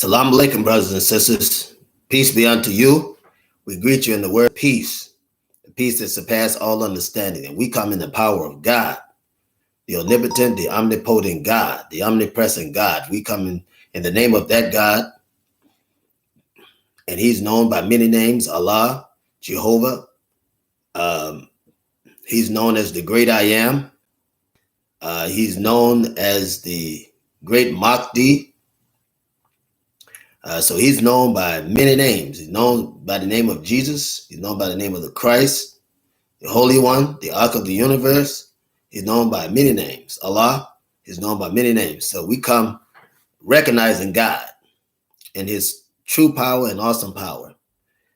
Salam alaikum, brothers and sisters. Peace be unto you. We greet you in the word peace, the peace that surpasses all understanding. And we come in the power of God, the omnipotent, the omnipotent God, the omnipresent God. We come in the name of that God, and he's known by many names: Allah, Jehovah. He's known as the great I am. He's known as the great Mahdi. So he's known by many names. He's known by the name of Jesus. He's known by the name of the Christ, the Holy One, the Ark of the universe. He's known by many names. Allah is known by many names. So we come recognizing God and his true power and awesome power.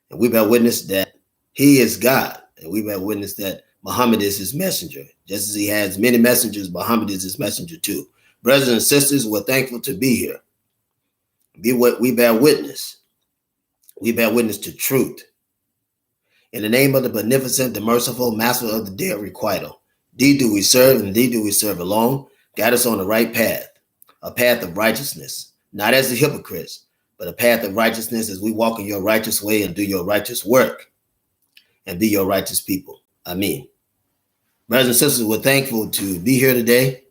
And we bear witness that he is God. And we bear witness that Muhammad is his messenger. Just as he has many messengers, Muhammad is his messenger too. Brothers and sisters, we're thankful to be here. We bear witness. We bear witness to truth. In the name of the beneficent, the merciful, master of the day of requital, thee do we serve, and thee do we serve alone. Guide us on the right path, a path of righteousness, not as the hypocrites, but a path of righteousness as we walk in your righteous way and do your righteous work and be your righteous people. Amen. Brothers and sisters, we're thankful to be here today.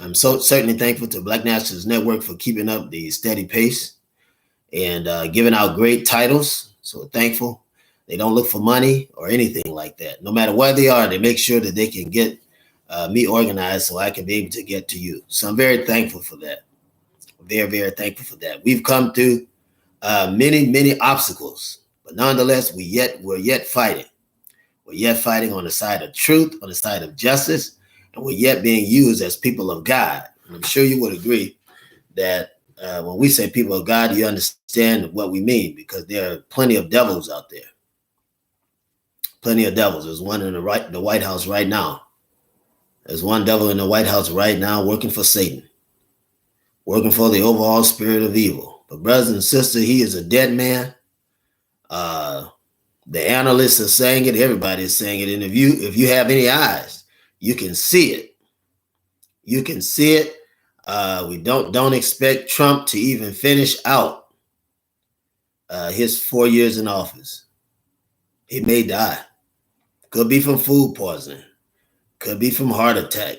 I'm so certainly thankful to Black Nationals Network for keeping up the steady pace and giving out great titles. So we're thankful. They don't look for money or anything like that. No matter where they are, they make sure that they can get me organized so I can be able to get to you. So I'm very thankful for that. Very, very thankful for that. We've come through many, many obstacles, but nonetheless, we're yet fighting. We're yet fighting on the side of truth, on the side of justice, and we're yet being used as people of God. And I'm sure you would agree that when we say people of God, you understand what we mean, because there are plenty of devils out there. Plenty of devils. There's one in the White House right now. There's one devil in the White House right now working for Satan, working for the overall spirit of evil. But brothers and sisters, he is a dead man. The analysts are saying it. Everybody is saying it. And if you have any eyes, you can see it. You can see it. We don't expect Trump to even finish out his 4 years in office. He may die. Could be from food poisoning. Could be from heart attack.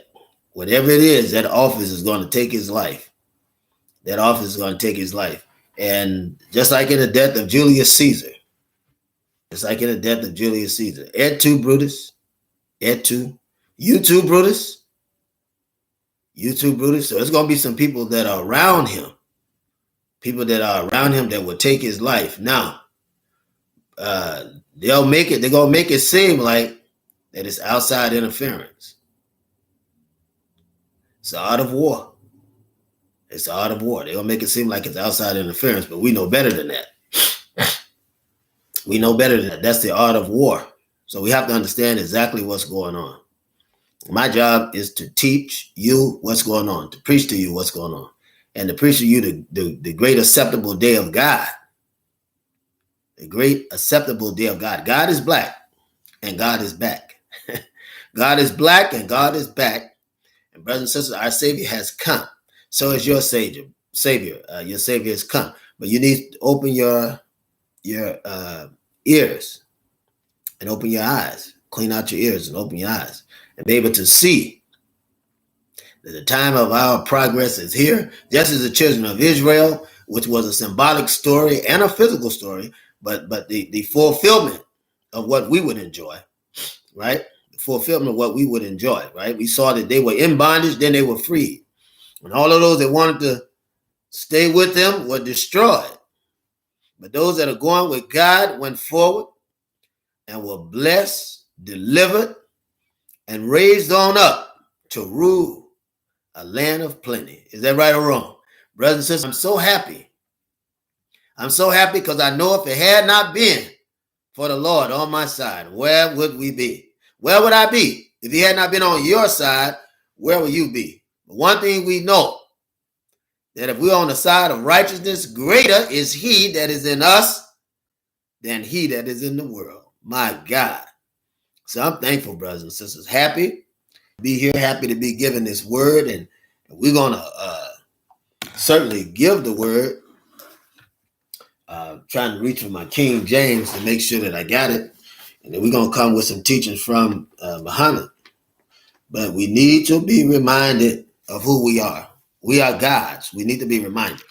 Whatever it is, that office is going to take his life. That office is going to take his life. And just like in the death of Julius Caesar, Et tu, Brutus. Et tu. You too, Brutus. You too, Brutus. So it's going to be some people that are around him. People that are around him that will take his life. Now, they're going to make it seem like that it's outside interference. It's an art of war. It's an art of war. They're going to make it seem like it's outside interference, but we know better than that. We know better than that. That's the art of war. So we have to understand exactly what's going on. My job is to teach you what's going on, to preach to you what's going on, and to preach to you the great acceptable day of God. The great acceptable day of God. God is black and God is back. God is black and God is back. And brothers and sisters, our Savior has come. So is your Savior. Your Savior has come. But you need to open your ears and open your eyes. Clean out your ears and open your eyes and be able to see that the time of our progress is here, just as the children of Israel, which was a symbolic story and a physical story, but the fulfillment of what we would enjoy, right? The fulfillment of what we would enjoy, right? We saw that they were in bondage, then they were freed. And all of those that wanted to stay with them were destroyed. But those that are going with God went forward and were blessed, delivered, and raised on up to rule a land of plenty. Is that right or wrong? Brothers and sisters, I'm so happy. I'm so happy because I know if it had not been for the Lord on my side, where would we be? Where would I be? If he had not been on your side, where would you be? But one thing we know, that if we're on the side of righteousness, greater is he that is in us than he that is in the world. My God. So I'm thankful, brothers and sisters. Happy to be here, happy to be given this word. And we're going to certainly give the word trying to reach for my King James to make sure that I got it. And then we're going to come with some teachings from Muhammad. But we need to be reminded of who we are. We are gods. We need to be reminded.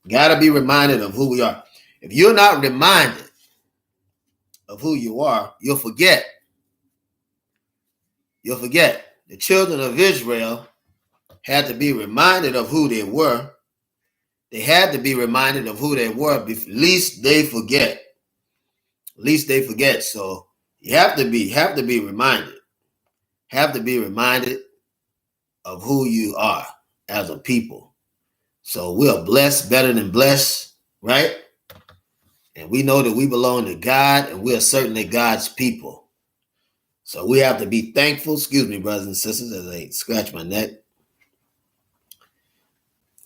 Got to be reminded of who we are. If you're not reminded of who you are, you'll forget. You'll forget. The children of Israel had to be reminded of who they were. They had to be reminded of who they were, least they forget. Least they forget. So you have to be reminded. Have to be reminded of who you are as a people. So we're blessed, better than blessed, right? And we know that we belong to God, and we are certainly God's people. So we have to be thankful. Excuse me, brothers and sisters, as I scratch my neck.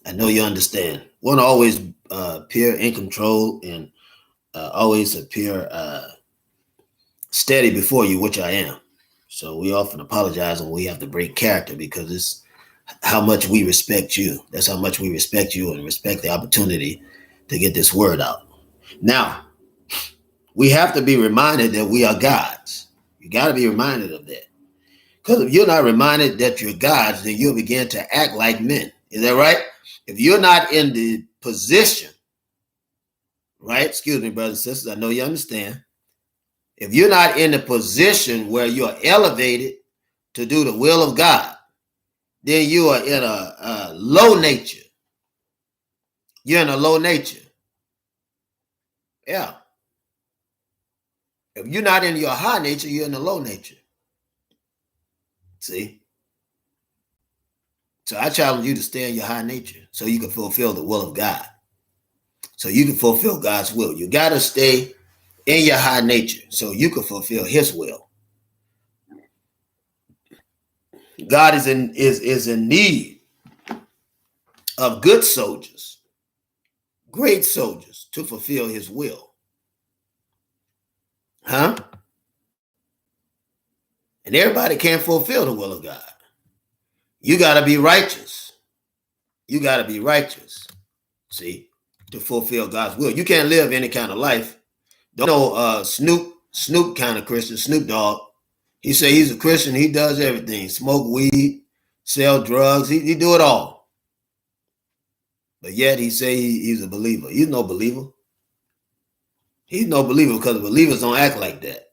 I know you understand. Want to always appear in control and always appear steady before you, which I am. So we often apologize when we have to break character, because it's how much we respect you. That's how much we respect you and respect the opportunity to get this word out. Now, we have to be reminded that we are gods. You got to be reminded of that. Because if you're not reminded that you're gods, then you'll begin to act like men. Is that right? If you're not in the position, right? Excuse me, brothers and sisters, I know you understand. If you're not in the position where you're elevated to do the will of God, then you are in a low nature. You're in a low nature. Yeah. If you're not in your high nature, you're in the low nature. See? So I challenge you to stay in your high nature so you can fulfill the will of God. So you can fulfill God's will. You got to stay in your high nature so you can fulfill his will. God is in need of good soldiers, great soldiers, to fulfill his will. Huh? And everybody can't fulfill the will of God. You got to be righteous. You got to be righteous, see, to fulfill God's will. You can't live any kind of life. Don't know Snoop kind of Christian, Snoop Dogg. He say he's a Christian. He does everything. Smoke weed, sell drugs. He do it all. But yet he say he's a believer. He's no believer. He's no believer because believers don't act like that.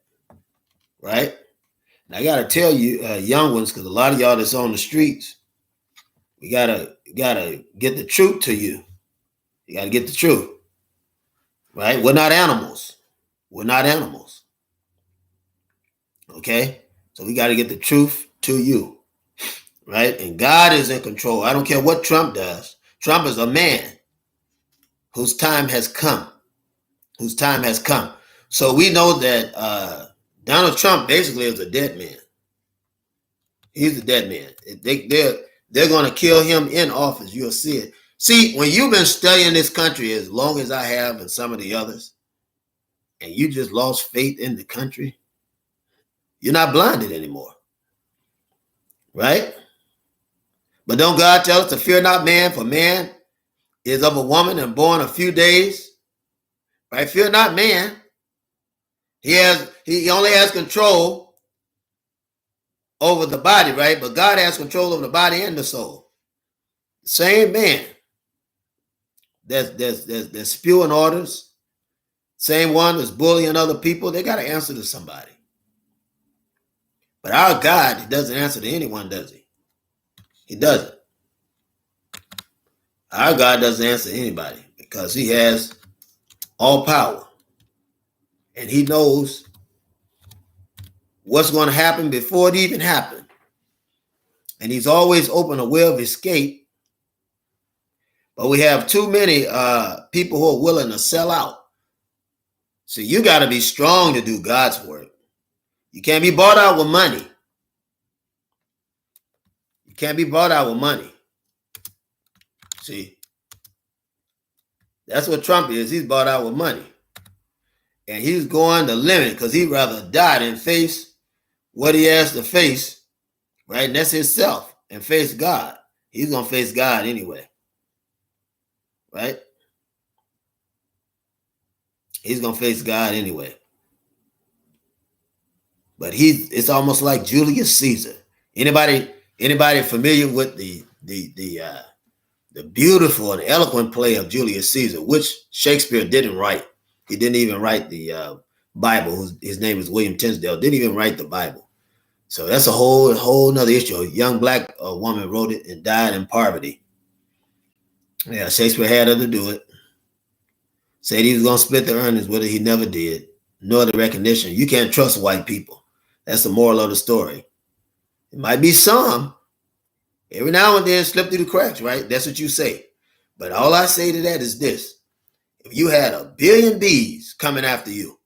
Right? And I got to tell you, young ones, because a lot of y'all that's on the streets, we gotta get the truth to you. You got to get the truth. Right? We're not animals. We're not animals. Okay? So we got to get the truth to you. Right? And God is in control. I don't care what Trump does. Trump is a man whose time has come. Whose time has come. So we know that Donald Trump basically is a dead man. He's a dead man. They're going to kill him in office. You'll see it. See, when you've been studying this country as long as I have and some of the others, and you just lost faith in the country, you're not blinded anymore. Right? But don't God tell us to fear not man, for man is of a woman and born a few days? Right? Fear not man. He only has control over the body, right? But God has control over the body and the soul. Same man that's spewing orders, same one that's bullying other people, they got to answer to somebody. But our God, he doesn't answer to anyone, does he? He doesn't. Our God doesn't answer anybody because he has all power. And he knows what's going to happen before it even happened. And he's always open a way of escape. But we have too many people who are willing to sell out. So you got to be strong to do God's work. You can't be bought out with money. You can't be bought out with money. See, that's what Trump is. He's bought out with money. And he's going the limit because he'd rather die than face what he has to face, right? And that's himself, and face God. He's going to face God anyway, right? He's gonna face God anyway. But it's almost like Julius Caesar. Anybody familiar with the beautiful and eloquent play of Julius Caesar, which Shakespeare didn't write? He didn't even write the Bible. His name is William Tinsdale. Didn't even write the Bible. So that's a whole nother issue. A young black woman wrote it and died in poverty. Yeah, Shakespeare had her to do it. Said he was going to split the earnings with her. He never did. Nor the recognition. You can't trust white people. That's the moral of the story. It might be some. Every now and then slip through the cracks, right? That's what you say. But all I say to that is this. If you had 1 billion bees coming after you,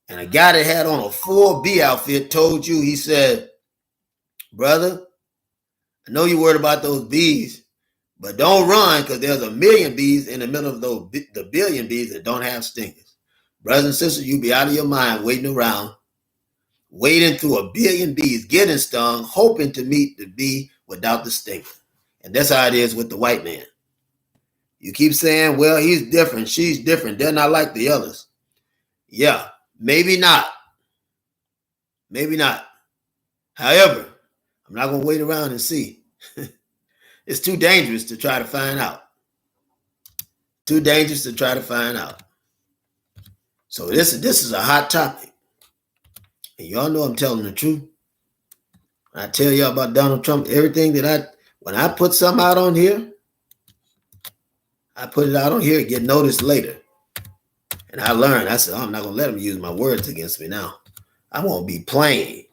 and a guy that had on a full bee outfit told you, he said, brother, I know you're worried about those bees, but don't run because there's 1 million bees in the middle of the 1 billion bees that don't have stingers. Brothers and sisters, you be out of your mind waiting around, waiting through 1 billion bees, getting stung, hoping to meet the bee without the stinger. And that's how it is with the white man. You keep saying, well, he's different, she's different, they're not like the others. Yeah, maybe not. Maybe not. However, I'm not going to wait around and see. It's too dangerous to try to find out. Too dangerous to try to find out. So this is a hot topic. And y'all know I'm telling the truth. I tell y'all about Donald Trump, everything when I put something out on here, I put it out on here and get noticed later. And I learned, I said, I'm not going to let him use my words against me now. I won't be plain.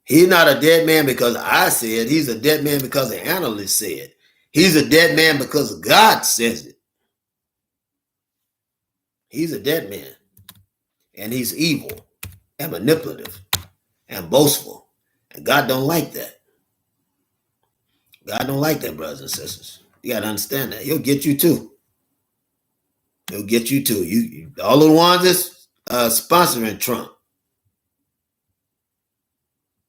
He's not a dead man because I said. He's a dead man because the analyst said. He's a dead man because God says it. He's a dead man. And he's evil and manipulative and boastful. And God don't like that. God don't like that, brothers and sisters. You got to understand that. He'll get you too. He'll get you too. You all the ones that's sponsoring Trump.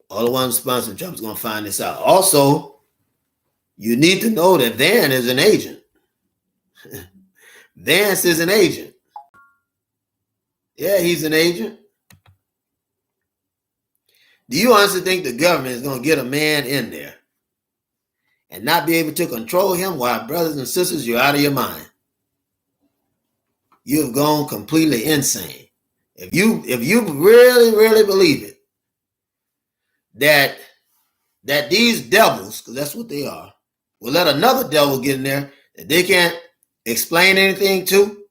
All the ones sponsoring Trump is going to find this out. Also, you need to know that Van is an agent. Vance is an agent. Yeah, he's an agent. Do you honestly think the government is going to get a man in there and not be able to control him? Why, brothers and sisters, you're out of your mind. You have gone completely insane. If you really, really believe it, that these devils, because that's what they are, will let another devil get in there that they can't explain anything to,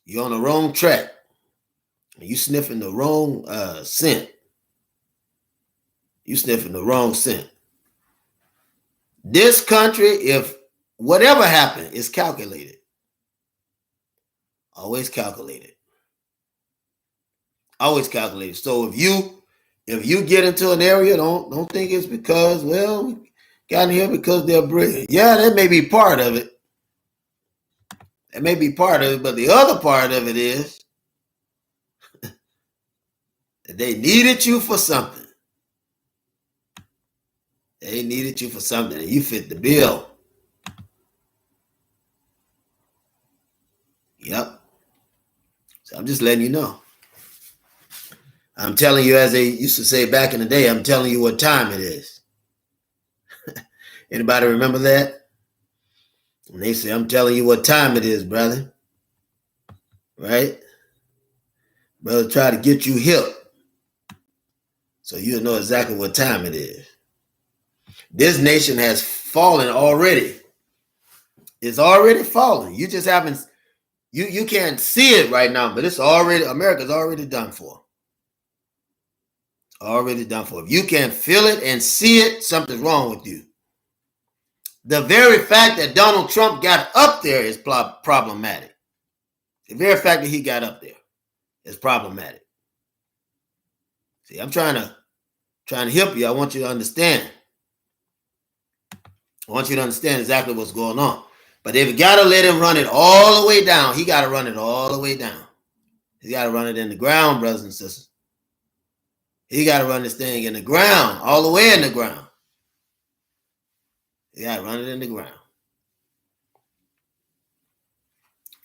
you're on the wrong track. You sniffing the wrong scent. You sniffing the wrong scent. This country, if whatever happened, is calculated. Always calculated. Always calculated. So if you get into an area, don't think it's because, well, we got in here because they're brilliant. Yeah, that may be part of it. That may be part of it, but the other part of it is that they needed you for something. They needed you for something, and you fit the bill. Yep. So I'm just letting you know. I'm telling you, as they used to say back in the day, I'm telling you what time it is. Anybody remember that? And they say, I'm telling you what time it is, brother. Right? Brother, try to get you hip so you'll know exactly what time it is. This nation has fallen already. It's already fallen. You just haven't, you can't see it right now, but it's already, America's already done for. Already done for. If you can't feel it and see it, something's wrong with you. The very fact that Donald Trump got up there is problematic. The very fact that he got up there is problematic. See, I'm trying to help you. I want you to understand. I want you to understand exactly what's going on. But if you got to let him run it all the way down, he got to run it all the way down. He got to run it in the ground, brothers and sisters. He got to run this thing in the ground, all the way in the ground. He got to run it in the ground.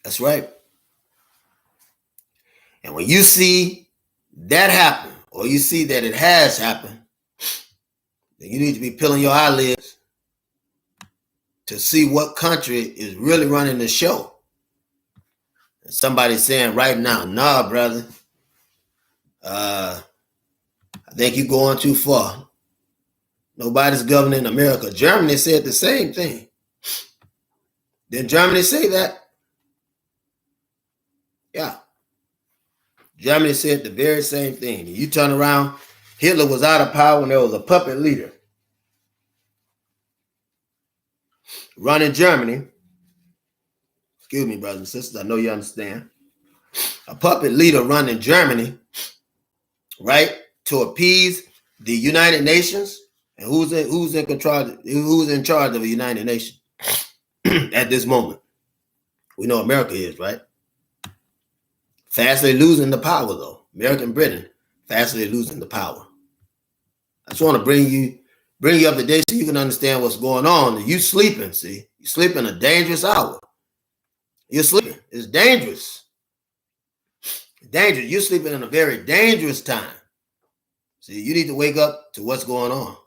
That's right. And when you see that happen, or you see that it has happened, then you need to be peeling your eyelids to see what country is really running the show. And somebody's saying right now, nah, brother, I think you're going too far. Nobody's governing America. Germany said the same thing. Didn't Germany say that? Yeah. Germany said the very same thing. You turn around, Hitler was out of power when there was a puppet leader running Germany. Excuse me, brothers and sisters, I know you understand. A puppet leader running Germany, right, to appease the United Nations. And who's in control? Who's in charge of the United Nations at this moment? We know America is, right? Fastly losing the power, though. America and Britain fastly losing the power. I just want to bring you up to date so you can understand what's going on. You sleeping, see? You sleeping a dangerous hour. You're sleeping. It's dangerous. It's dangerous. You're sleeping in a very dangerous time. See, you need to wake up to what's going on.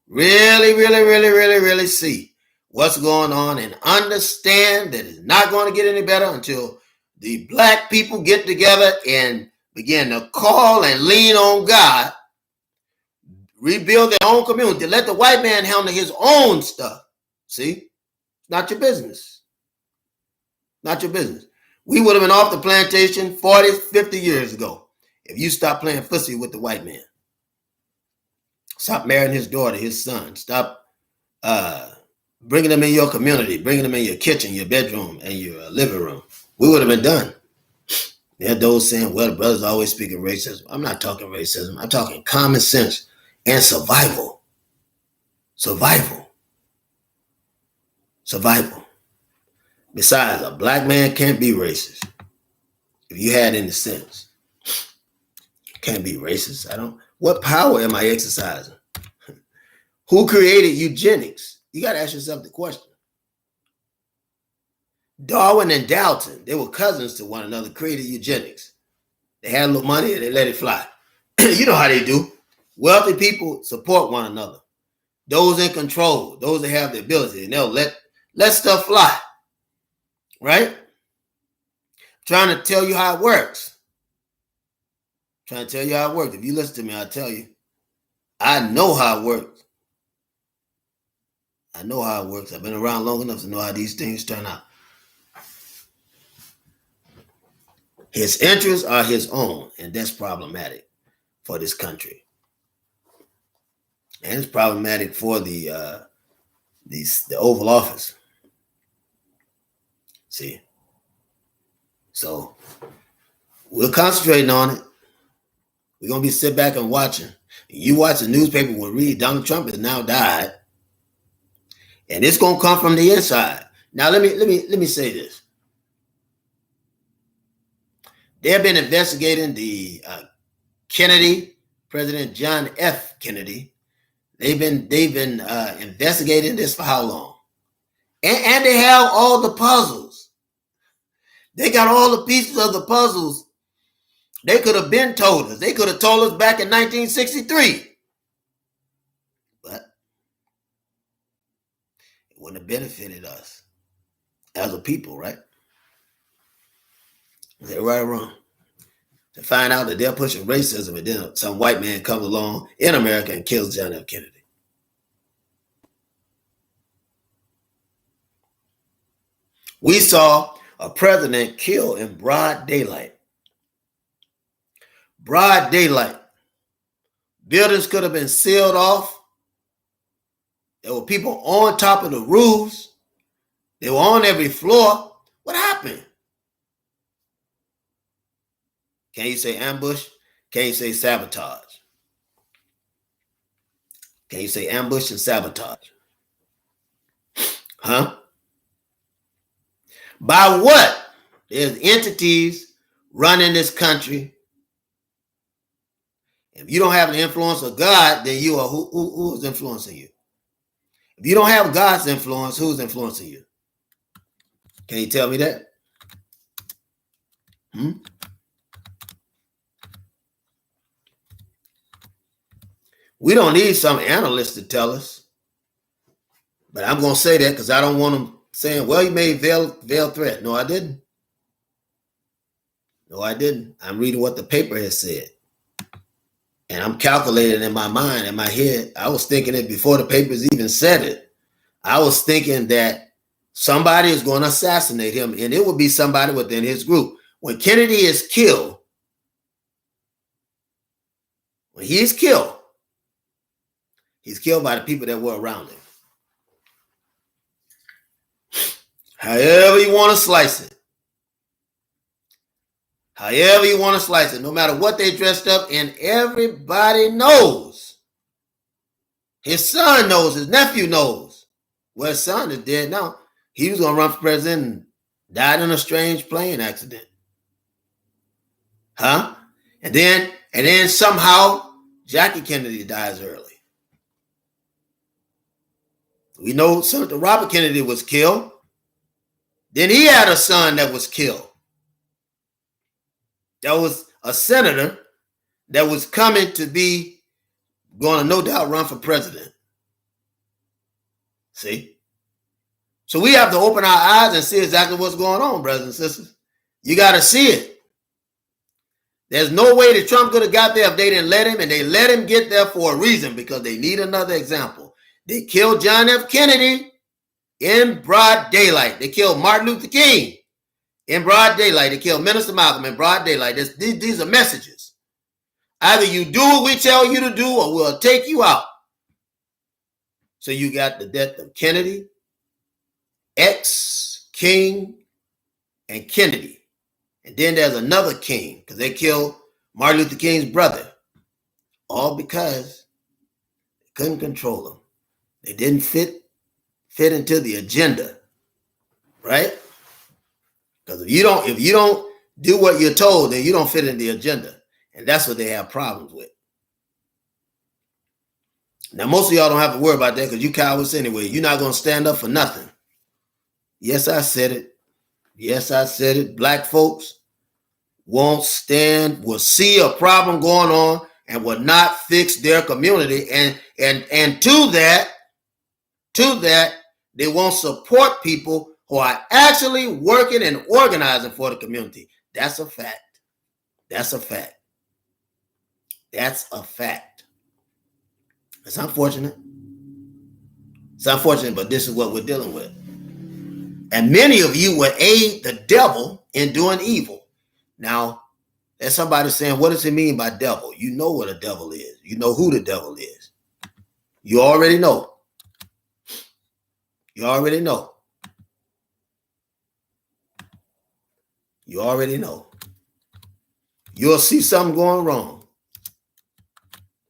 Really see what's going on and understand that it's not going to get any better until the black people get together and begin to call and lean on God, rebuild their own community, let the white man handle his own stuff. See? Not your business. Not your business. We would have been off the plantation 40, 50 years ago if you stopped playing fussy with the white man. Stop marrying his daughter, his son. Stop bringing them in your community, bringing them in your kitchen, your bedroom, and your living room. We would have been done. There are those saying, well, the brother's always speaking racism. I'm not talking racism. I'm talking common sense and survival. Survival. Besides, a black man can't be racist. If you had any sense. Can't be racist. What power am I exercising? Who created eugenics? You got to ask yourself the question. Darwin and Dalton, they were cousins to one another, created eugenics. They had a little money and they let it fly. You know how they do. Wealthy people support one another. Those in control, those that have the ability, and they'll let stuff fly. Right? Trying to tell you how it works. If you listen to me, I'll tell you. I know how it works. I've been around long enough to know how these things turn out. His interests are his own, and that's problematic for this country. And it's problematic for the Oval Office. See? So we're concentrating on it. We're going to be sit back and watching. You watch the newspaper, will read Donald Trump has now died. And it's going to come from the inside. Now, let me say this. They have been investigating the Kennedy, President John F. Kennedy. They've been investigating this for how long? And they have all the puzzles. They got all the pieces of the puzzles. They could have been told us. They could have told us back in 1963. But it wouldn't have benefited us as a people, right? Is that right or wrong? To find out that they're pushing racism and then some white man comes along in America and kills John F. Kennedy. We saw a president killed in broad daylight. Broad daylight. Buildings could have been sealed off. There were people on top of the roofs. They were on every floor. What happened? Can you say ambush? Can you say sabotage? Can you say ambush and sabotage? Huh? By what? There's entities running this country. If you don't have the influence of God, then you are who's influencing you? If you don't have God's influence, who's influencing you? Can you tell me that? We don't need some analyst to tell us. But I'm going to say that because I don't want them saying, well, you made veil threat. No, I didn't. No, I didn't. I'm reading what the paper has said. And I'm calculating in my mind, in my head. I was thinking it before the papers even said it. I was thinking that somebody is going to assassinate him, and it would be somebody within his group. When Kennedy is killed, when he's killed by the people that were around him. However you want to slice it. However you want to slice it, no matter what they dressed up in, everybody knows. His son knows, his nephew knows. Well, his son is dead now. He was going to run for president and died in a strange plane accident. Huh? And then somehow Jackie Kennedy dies early. We know Senator Robert Kennedy was killed. Then he had a son that was killed. That was a senator that was coming to be going to no doubt run for president. See? So we have to open our eyes and see exactly what's going on, brothers and sisters. You got to see it. There's no way that Trump could have got there if they didn't let him, and they let him get there for a reason, because they need another example. They killed John F. Kennedy in broad daylight. They killed Martin Luther King in broad daylight. They killed Minister Malcolm in broad daylight. These are messages. Either you do what we tell you to do, or we'll take you out. So you got the death of Kennedy, X, King, and Kennedy. And then there's another King, because they killed Martin Luther King's brother. All because they couldn't control him. They didn't fit into the agenda. Right? Because if you don't do what you're told, then you don't fit in the agenda. And that's what they have problems with. Now, most of y'all don't have to worry about that, because you cowards anyway. You're not going to stand up for nothing. Yes, I said it. Yes, I said it. Black folks won't stand, will see a problem going on and will not fix their community. And to that, they won't support people who are actually working and organizing for the community. That's a fact. That's a fact. That's a fact. It's unfortunate. It's unfortunate, but this is what we're dealing with. And many of you will aid the devil in doing evil. Now, there's somebody saying, what does it mean by devil? You know what a devil is. You know who the devil is. You already know. You already know. You already know. You'll see something going wrong.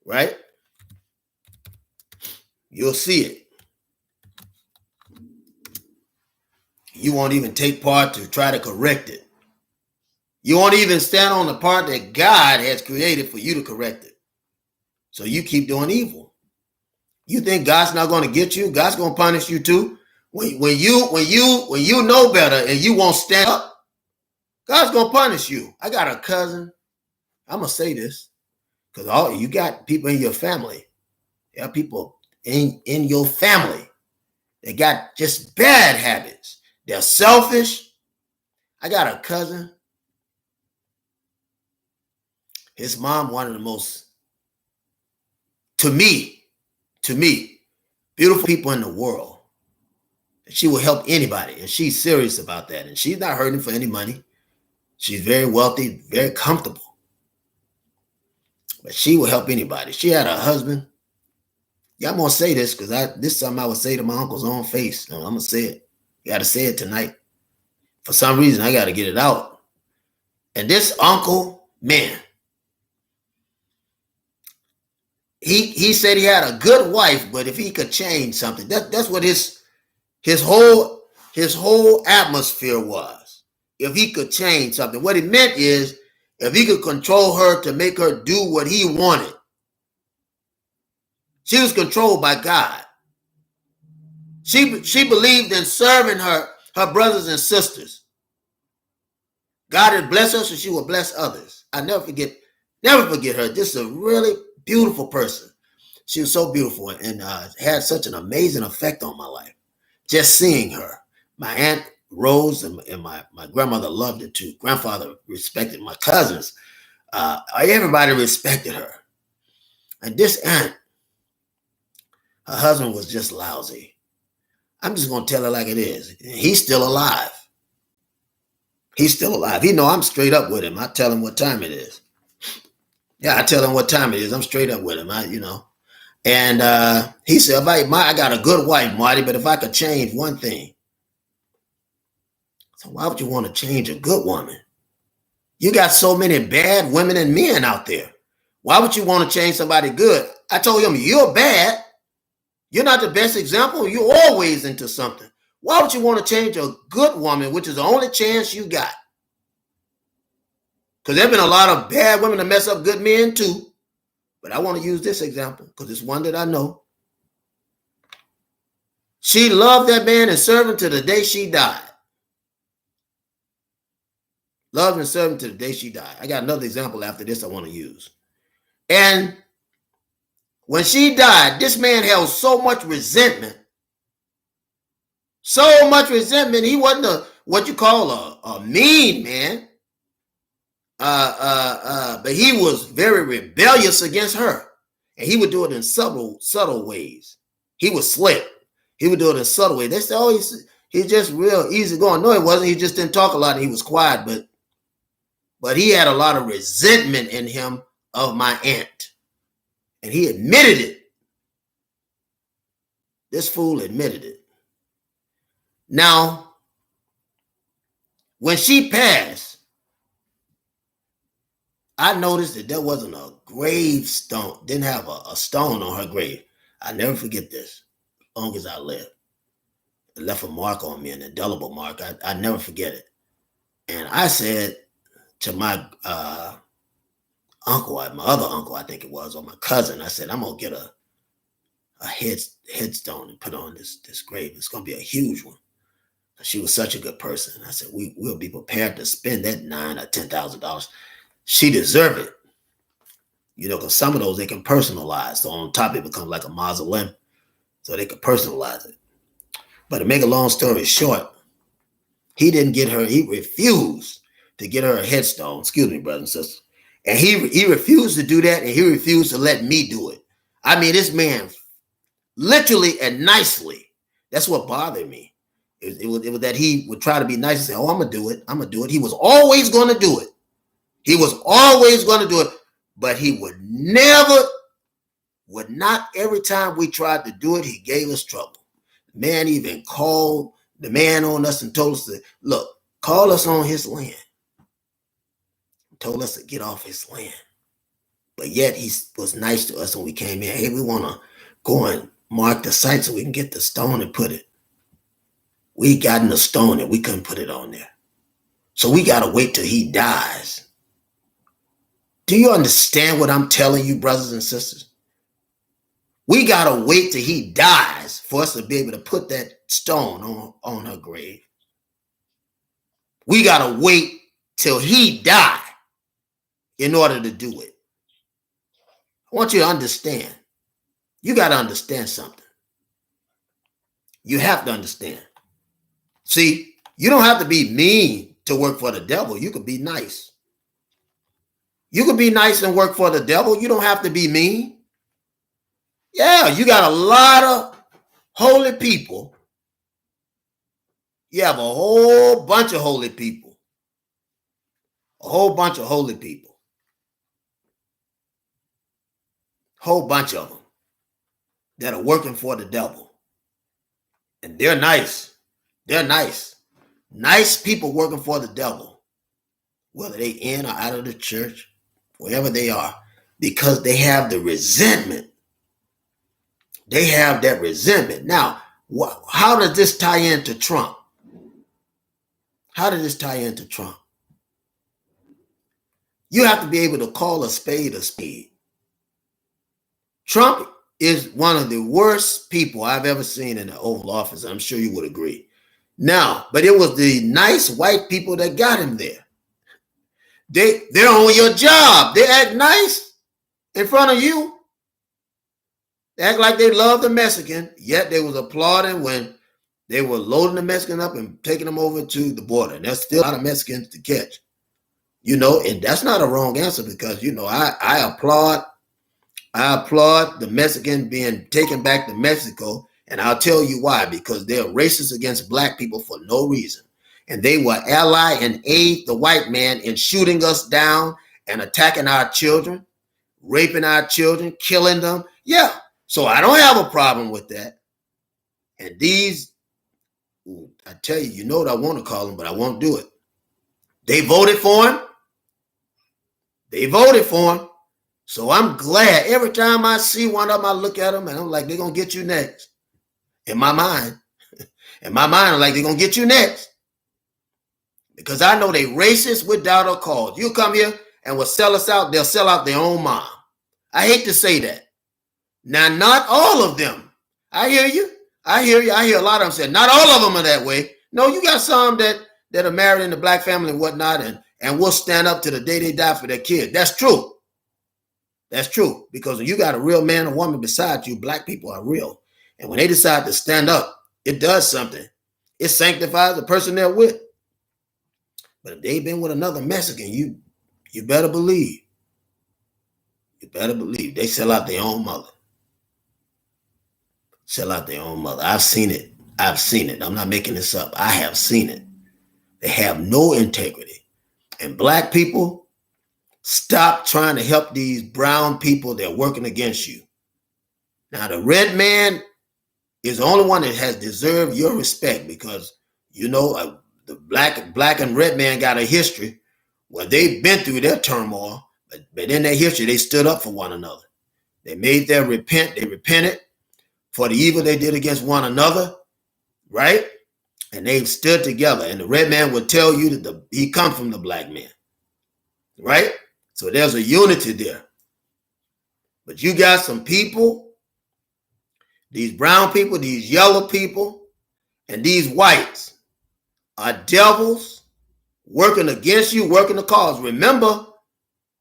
Right? You'll see it. You won't even take part to try to correct it. You won't even stand on the part that God has created for you to correct it. So you keep doing evil. You think God's not going to get you? God's going to punish you too. When you know better and you won't stand up, God's going to punish you. I got a cousin. I'm going to say this because you got people in your family. There are people in your family that got just bad habits. They're selfish. I got a cousin. His mom, one of the most, to me, beautiful people in the world. She will help anybody, and she's serious about that. And she's not hurting for any money. She's very wealthy, very comfortable. But she will help anybody. She had a husband. Yeah, I'm going to say this because this is something I would say to my uncle's own face. I'm going to say it. You got to say it tonight. For some reason, I got to get it out. And this uncle, man, he said he had a good wife, but if he could change something, that's what his whole atmosphere was. If he could change something, what it meant is if he could control her to make her do what he wanted. She was controlled by God. She believed in serving her brothers and sisters. God had blessed her so she will bless others. I never forget her. Just a really beautiful person. She was so beautiful and had such an amazing effect on my life. Just seeing her. My aunt Rose and my grandmother loved it too. Grandfather respected my cousins. Everybody respected her. And this aunt, her husband was just lousy. I'm just going to tell her like it is. He's still alive. He's still alive. He know I'm straight up with him. I tell him what time it is. Yeah, I tell him what time it is. I'm straight up with him. And he said, I got a good wife, Marty, but if I could change one thing. So why would you want to change a good woman? You got so many bad women and men out there. Why would you want to change somebody good? I told him, you're bad. You're not the best example. You're always into something. Why would you want to change a good woman, which is the only chance you got? Because there have been a lot of bad women that mess up good men too. But I want to use this example because it's one that I know. She loved that man and served him to the day she died. Loved and served him to the day she died. I got another example after this I want to use. And when she died, this man held so much resentment. So much resentment. He wasn't what you call a mean man. But he was very rebellious against her. And he would do it in subtle ways. He was slick. He would do it in subtle ways. They said, oh, he's just real easy going. No, he wasn't. He just didn't talk a lot and he was quiet. But he had a lot of resentment in him of my aunt. And he admitted it. This fool admitted it. Now, when she passed, I noticed that there wasn't a gravestone, didn't have a stone on her grave. I never forget this, as long as I live. It left a mark on me, an indelible mark. I never forget it. And I said to my uncle, my other uncle, I think it was, or my cousin, I said, I'm going to get a headstone and put on this grave. It's going to be a huge one. She was such a good person. I said, we'll be prepared to spend that $9,000 or $10,000. She deserved it. Because some of those they can personalize. So on top it becomes like a mausoleum. So they can personalize it. But to make a long story short, he didn't get her, he refused to get her a headstone. Excuse me, brothers and sisters. And he refused to do that, and he refused to let me do it. I mean, this man literally and nicely, that's what bothered me. It was that he would try to be nice and say, oh, I'm going to do it. I'm going to do it. He was always going to do it. He was always going to do it, but he would not every time we tried to do it, he gave us trouble. The man even called the man on us and told us to, look, call us on his land. Told us to get off his land. But yet he was nice to us when we came in. Hey, we want to go and mark the site so we can get the stone and put it. We got in the stone and we couldn't put it on there. So we got to wait till he dies. Do you understand what I'm telling you, brothers and sisters? We got to wait till he dies for us to be able to put that stone on her grave. We got to wait till he died in order to do it. I want you to understand. You got to understand something. You have to understand. See, you don't have to be mean to work for the devil. You could be nice. You could be nice and work for the devil. You don't have to be mean. Yeah, you got a lot of holy people. You have a whole bunch of holy people. A whole bunch of holy people. Whole bunch of them that are working for the devil. And they're nice. They're nice. Nice people working for the devil. Whether they in or out of the church, wherever they are, because they have the resentment. They have that resentment. Now, how does this tie into Trump? How did this tie into Trump? You have to be able to call a spade a spade. Trump is one of the worst people I've ever seen in the Oval Office. I'm sure you would agree. Now, but it was the nice white people that got him there. They're on your job. They act nice in front of you. They act like they love the Mexican, yet they was applauding when they were loading the Mexican up and taking them over to the border. And there's still a lot of Mexicans to catch. And that's not a wrong answer because, I applaud the Mexican being taken back to Mexico. And I'll tell you why, because they're racist against black people for no reason. And they will ally and aid the white man in shooting us down and attacking our children, raping our children, killing them. Yeah. So I don't have a problem with that. And these, I tell you, you know what I want to call them, but I won't do it. They voted for him. So I'm glad every time I see one of them, I look at them and I'm like, they're going to get you next. In my mind, I'm like, they're going to get you next. Because I know they racist without a cause. You come here and will sell us out, they'll sell out their own mom. I hate to say that. Now, not all of them. I hear you. I hear a lot of them say, not all of them are that way. No, you got some that are married in the black family and whatnot and will stand up to the day they die for their kid. That's true. That's true. Because when you got a real man or woman beside you, black people are real. And when they decide to stand up, it does something. It sanctifies the person they're with. But if they've been with another Mexican, you better believe. You better believe they sell out their own mother. Sell out their own mother. I've seen it. I'm not making this up. I have seen it. They have no integrity. And black people, stop trying to help these brown people. They're working against you. Now, the red man is the only one that has deserved your respect because, the black and red man got a history where they've been through their turmoil, but in their history, they stood up for one another. They made their they repented for the evil they did against one another, right? And they stood together. And the red man would tell you that he comes from the black man, right? So there's a unity there. But you got some people, these brown people, these yellow people, and these whites are devils working against you, working the cause. Remember,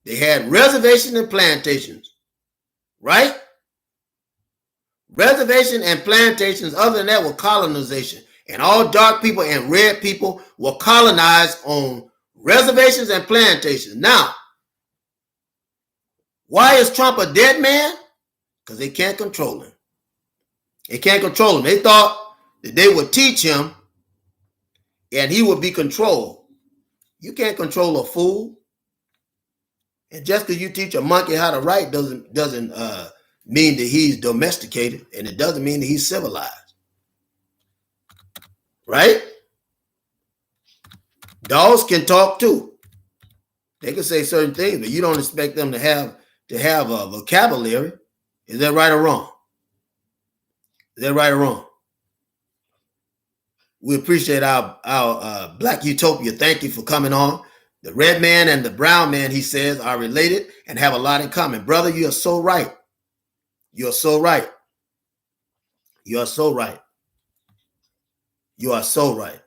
they had reservations and plantations, right? Reservation and plantations, other than that, were colonization. And all dark people and red people were colonized on reservations and plantations. Now, why is Trump a dead man? Because they can't control him. They can't control him. They thought that they would teach him and he would be controlled. You can't control a fool. And just because you teach a monkey how to write doesn't mean that he's domesticated, and it doesn't mean that he's civilized. Right? Dogs can talk too. They can say certain things, but you don't expect them to have a vocabulary. Is that right or wrong? Is that right or wrong? We appreciate our Black Utopia. Thank you for coming on. The red man and the brown man, he says, are related and have a lot in common. Brother, you are so right. You're so right. You are so right. You are so right.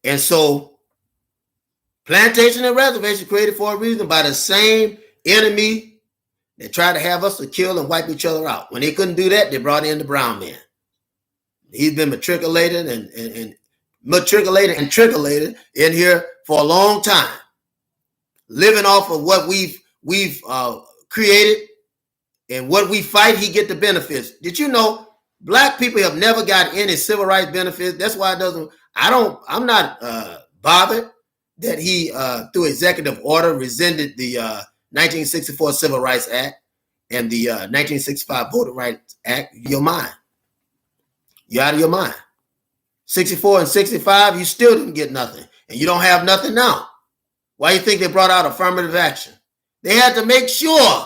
And so, plantation and reservation created for a reason by the same enemy that tried to have us to kill and wipe each other out. When they couldn't do that, they brought in the brown man. He's been matriculated and trickulated in here for a long time, living off of what we've created and what we fight. He get the benefits. Did you know black people have never got any civil rights benefits? That's why I'm not bothered that he through executive order rescinded the 1964 Civil Rights Act and the 1965 Voting Rights Act. Your mind. You're out of your mind. 64 and 65, you still didn't get nothing. And you don't have nothing now. Why do you think they brought out affirmative action? They had to make sure.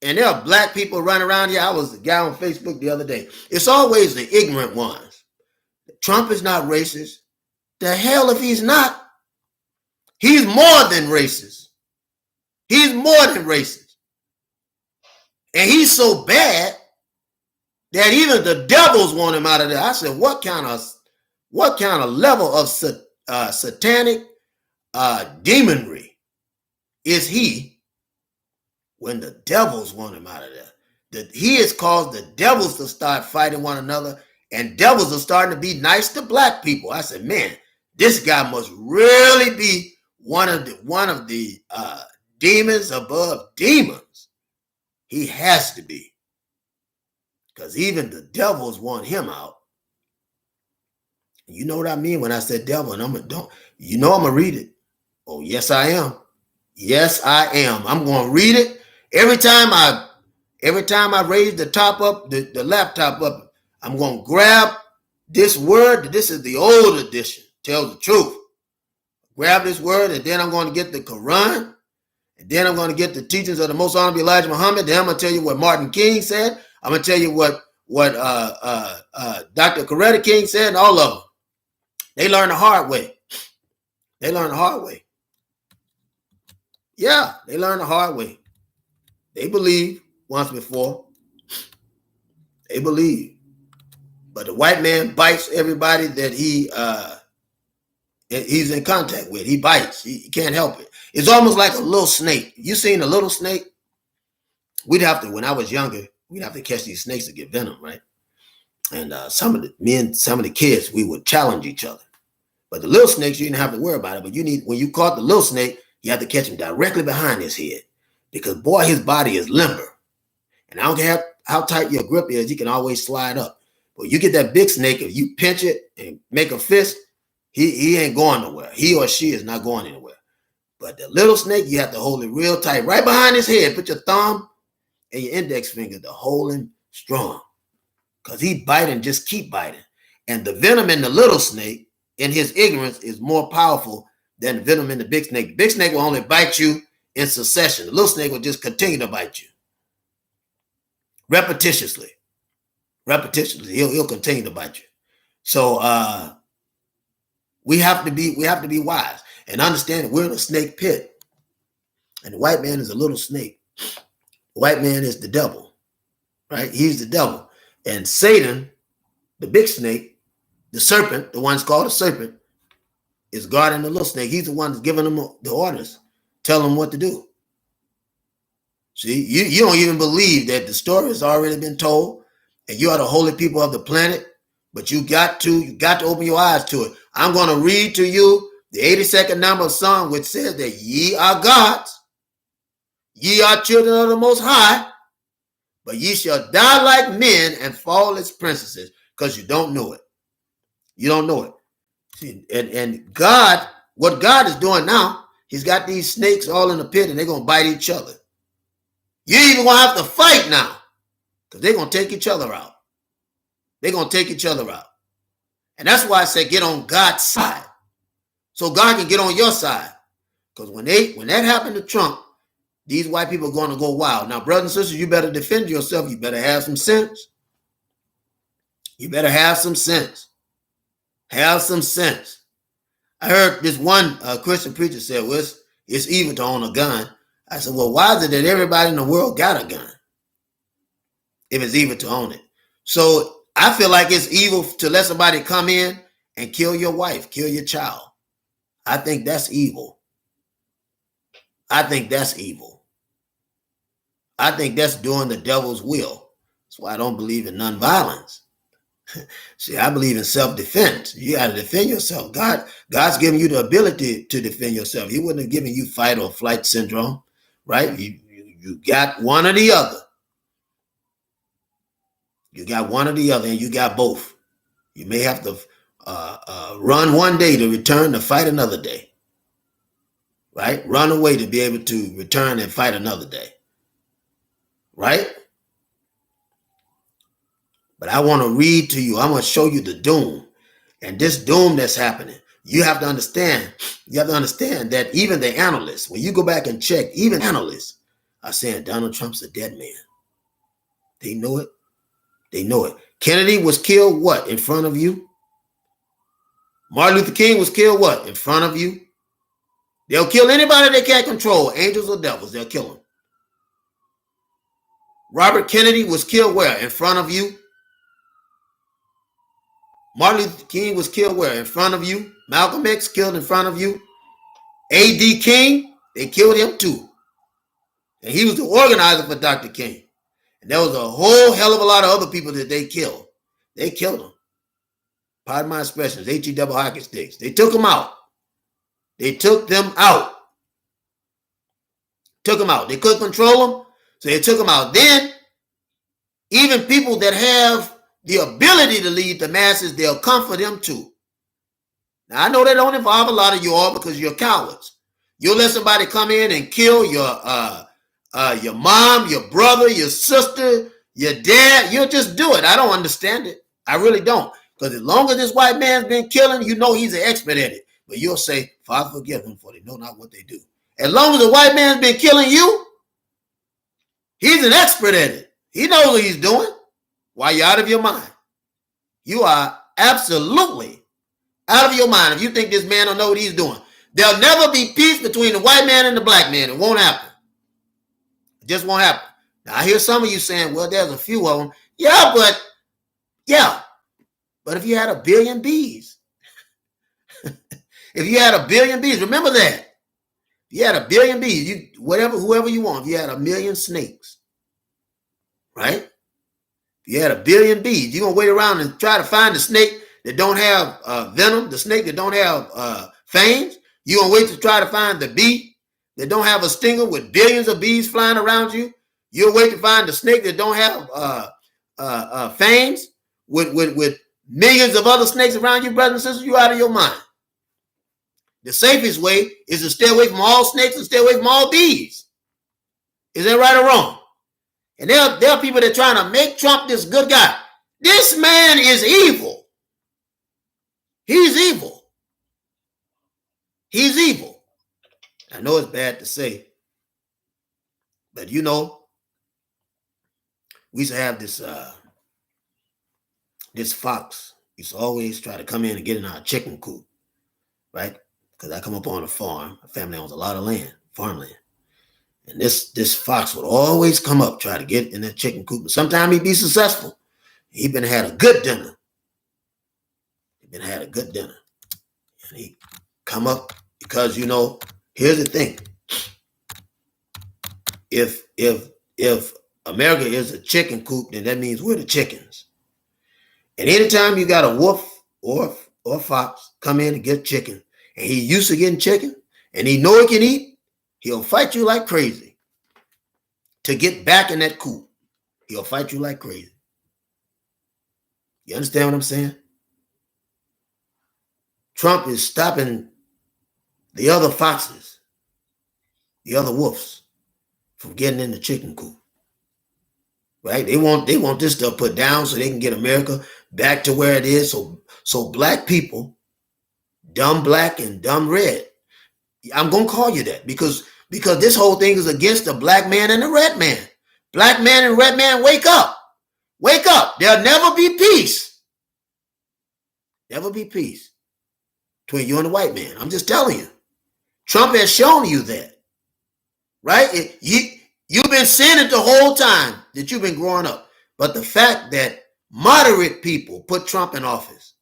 And there are black people running around here. I was a guy on Facebook the other day. It's always the ignorant ones. Trump is not racist. The hell if he's not. He's more than racist. He's more than racist. And he's so bad that even the devils want him out of there. I said, what kind of level of satanic demonry is he when the devils want him out of there? That he has caused the devils to start fighting one another, and devils are starting to be nice to black people. I said, man, this guy must really be one of the demons above demons. He has to be, because even the devils want him out. You know what I mean when I said devil, and I'm gonna read it. Oh, yes, I am. Yes, I am. I'm gonna read it every time I raise the top up, the laptop up. I'm gonna grab this word. This is the old edition. Tell the truth. Grab this word, and then I'm going to get the Quran, and then I'm going to get the teachings of the Most Honorable Elijah Muhammad. Then I'm going to tell you what Martin King said. I'm going to tell you what Dr. Coretta King said, and all of them. They learned the hard way. They learned the hard way. Yeah, they learned the hard way. They believe once before. They believe. But the white man bites everybody that he's in contact with. He bites. He can't help it. It's almost like a little snake. You seen a little snake? We'd have to, when I was younger, we'd have to catch these snakes to get venom, right? And some of the kids, we would challenge each other. But the little snakes, you didn't have to worry about it. But when you caught the little snake, you had to catch him directly behind his head. Because, boy, his body is limber. And I don't care how tight your grip is, you can always slide up. But you get that big snake, if you pinch it and make a fist, he ain't going nowhere. He or she is not going anywhere. But the little snake, you have to hold it real tight. Right behind his head, put your thumb and your index finger to hold him strong. Because he bite and just keep biting. And the venom in the little snake, in his ignorance, is more powerful than the venom in the big snake. The big snake will only bite you in succession. The little snake will just continue to bite you. Repetitiously. He'll continue to bite you. So we have to be wise and understand that we're in a snake pit. And the white man is a little snake. The white man is the devil, right? He's the devil. And Satan, the big snake, the serpent, the one's called a serpent, is guarding the little snake. He's the one that's giving them the orders, telling them what to do. See, you don't even believe that the story has already been told, and you are the holy people of the planet, but you got to open your eyes to it. I'm going to read to you the 82nd number of Psalm, which says that ye are gods, ye are children of the Most High, but ye shall die like men and fall as princesses, because you don't know it. You don't know it. See, and God, what God is doing now, he's got these snakes all in the pit, and they're going to bite each other. You even going to have to fight now, because they're going to take each other out. They're going to take each other out. And that's why I say get on God's side, so God can get on your side. Because when that happened to Trump, these white people are going to go wild. Now, brothers and sisters, you better defend yourself. You better have some sense. You better have some sense. Have some sense. I heard this one Christian preacher say, well, it's evil to own a gun. I said, well, why is it that everybody in the world got a gun if it's evil to own it? So I feel like it's evil to let somebody come in and kill your wife, kill your child. I think that's evil. I think that's evil. I think that's doing the devil's will. That's why I don't believe in nonviolence. See, I believe in self-defense. You got to defend yourself. God's given you the ability to defend yourself. He wouldn't have given you fight or flight syndrome, right? You got one or the other. You got one or the other, and you got both. You may have to run one day to return to fight another day, right? Run away to be able to return and fight another day, right? But I want to read to you. I'm going to show you the doom. And this doom that's happening, you have to understand. You have to understand that even the analysts, when you go back and check, even analysts are saying Donald Trump's a dead man. They know it. They know it. Kennedy was killed what? In front of you? Martin Luther King was killed what? In front of you? They'll kill anybody they can't control, angels or devils. They'll kill them. Robert Kennedy was killed where? In front of you? Martin Luther King was killed where? In front of you. Malcolm X killed in front of you. A.D. King, they killed him too. And he was the organizer for Dr. King. And there was a whole hell of a lot of other people that they killed. They killed them. Pardon my expressions, H-E double hockey sticks. They took them out. They took them out. Took them out. They couldn't control them, so they took them out. Then, even people that have the ability to lead the masses, they'll come for them too. Now, I know that don't involve a lot of you all because you're cowards. You'll let somebody come in and kill your mom, your brother, your sister, your dad. You'll just do it. I don't understand it. I really don't. Because as long as this white man's been killing, you know he's an expert at it. But you'll say, Father, forgive them, for they know not what they do. As long as the white man's been killing you, he's an expert at it. He knows what he's doing. Why you're out of your mind. You are absolutely out of your mind if you think this man don't know what he's doing. There'll never be peace between the white man and the black man. It won't happen. It just won't happen. Now, I hear some of you saying, well, there's a few of them. Yeah. But if you had a billion bees, if you had a billion bees, remember that. If you had a billion bees, whoever you want, if you had a million snakes, right? If you had a billion bees, you're going to wait around and try to find the snake that don't have venom, the snake that don't have fangs. You're going to wait to try to find the bee that don't have a stinger with billions of bees flying around you. You'll wait to find the snake that don't have fangs with millions of other snakes around you, brothers and sisters. You're out of your mind. The safest way is to stay away from all snakes and stay away from all bees. Is that right or wrong? And there are people that are trying to make Trump this good guy. This man is evil. He's evil. He's evil. I know it's bad to say, but you know, we used to have this fox. Used to always try to come in and get in our chicken coop, right? Because I come up on a farm. My family owns a lot of land, farmland. And this fox would always come up, try to get in that chicken coop. And sometimes he'd be successful. He'd been had a good dinner. And he'd come up because, you know, here's the thing. If America is a chicken coop, then that means we're the chickens. And anytime you got a wolf or a fox come in and get chicken, and he's used to getting chicken, and he know he can eat, he'll fight you like crazy to get back in that coop. He'll fight you like crazy. You understand what I'm saying? Trump is stopping the other foxes, the other wolves, from getting in the chicken coop. Right? They want this stuff put down so they can get America back to where it is. So black people, dumb black and dumb red. I'm gonna call you that because this whole thing is against the black man and the red man. Black man and red man, wake up. Wake up. There'll never be peace. Never be peace between you and the white man. I'm just telling you. Trump has shown you that. Right? You've been saying it the whole time that you've been growing up. But the fact that moderate people put Trump in office,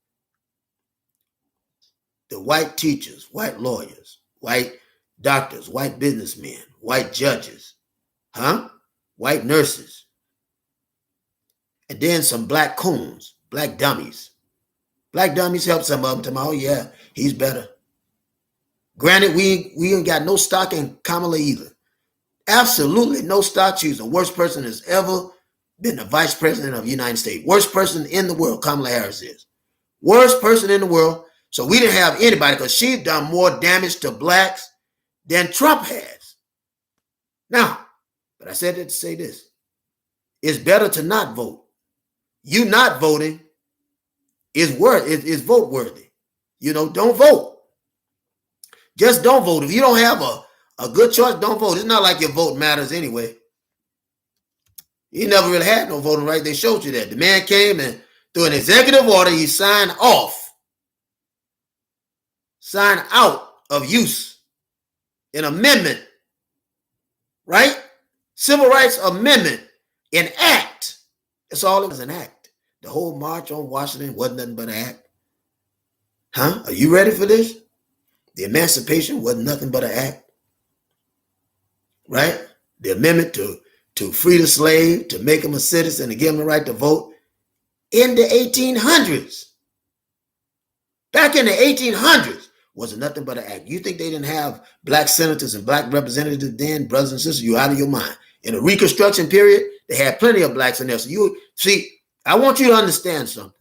the white teachers, white lawyers, white doctors, white businessmen, white judges, white nurses, and then some black coons, black dummies. Black dummies help some of them to, oh yeah, he's better. Granted, we ain't got no stock in Kamala either. Absolutely no stock. She's the worst person that's ever been the vice president of the United States. Worst person in the world, Kamala Harris is. Worst person in the world. So we didn't have anybody because she's done more damage to blacks than Trump has. Now, but I said that to say this. It's better to not vote. You not voting is vote worthy. You know, don't vote. Just don't vote. If you don't have a good choice, don't vote. It's not like your vote matters anyway. He never really had no voting right. They showed you that. The man came and through an executive order, he signed out of use an amendment, right? Civil Rights Amendment, an act. That's all it was, an act. The whole March on Washington wasn't nothing but an act. Huh? Are you ready for this? The emancipation wasn't nothing but an act, right? The amendment to free the slave, to make him a citizen, to give him the right to vote in the 1800s. Back in the 1800s, wasn't nothing but an act. You think they didn't have black senators and black representatives then, brothers and sisters? You out of your mind. In the Reconstruction period, they had plenty of blacks in there. So you see, I want you to understand something.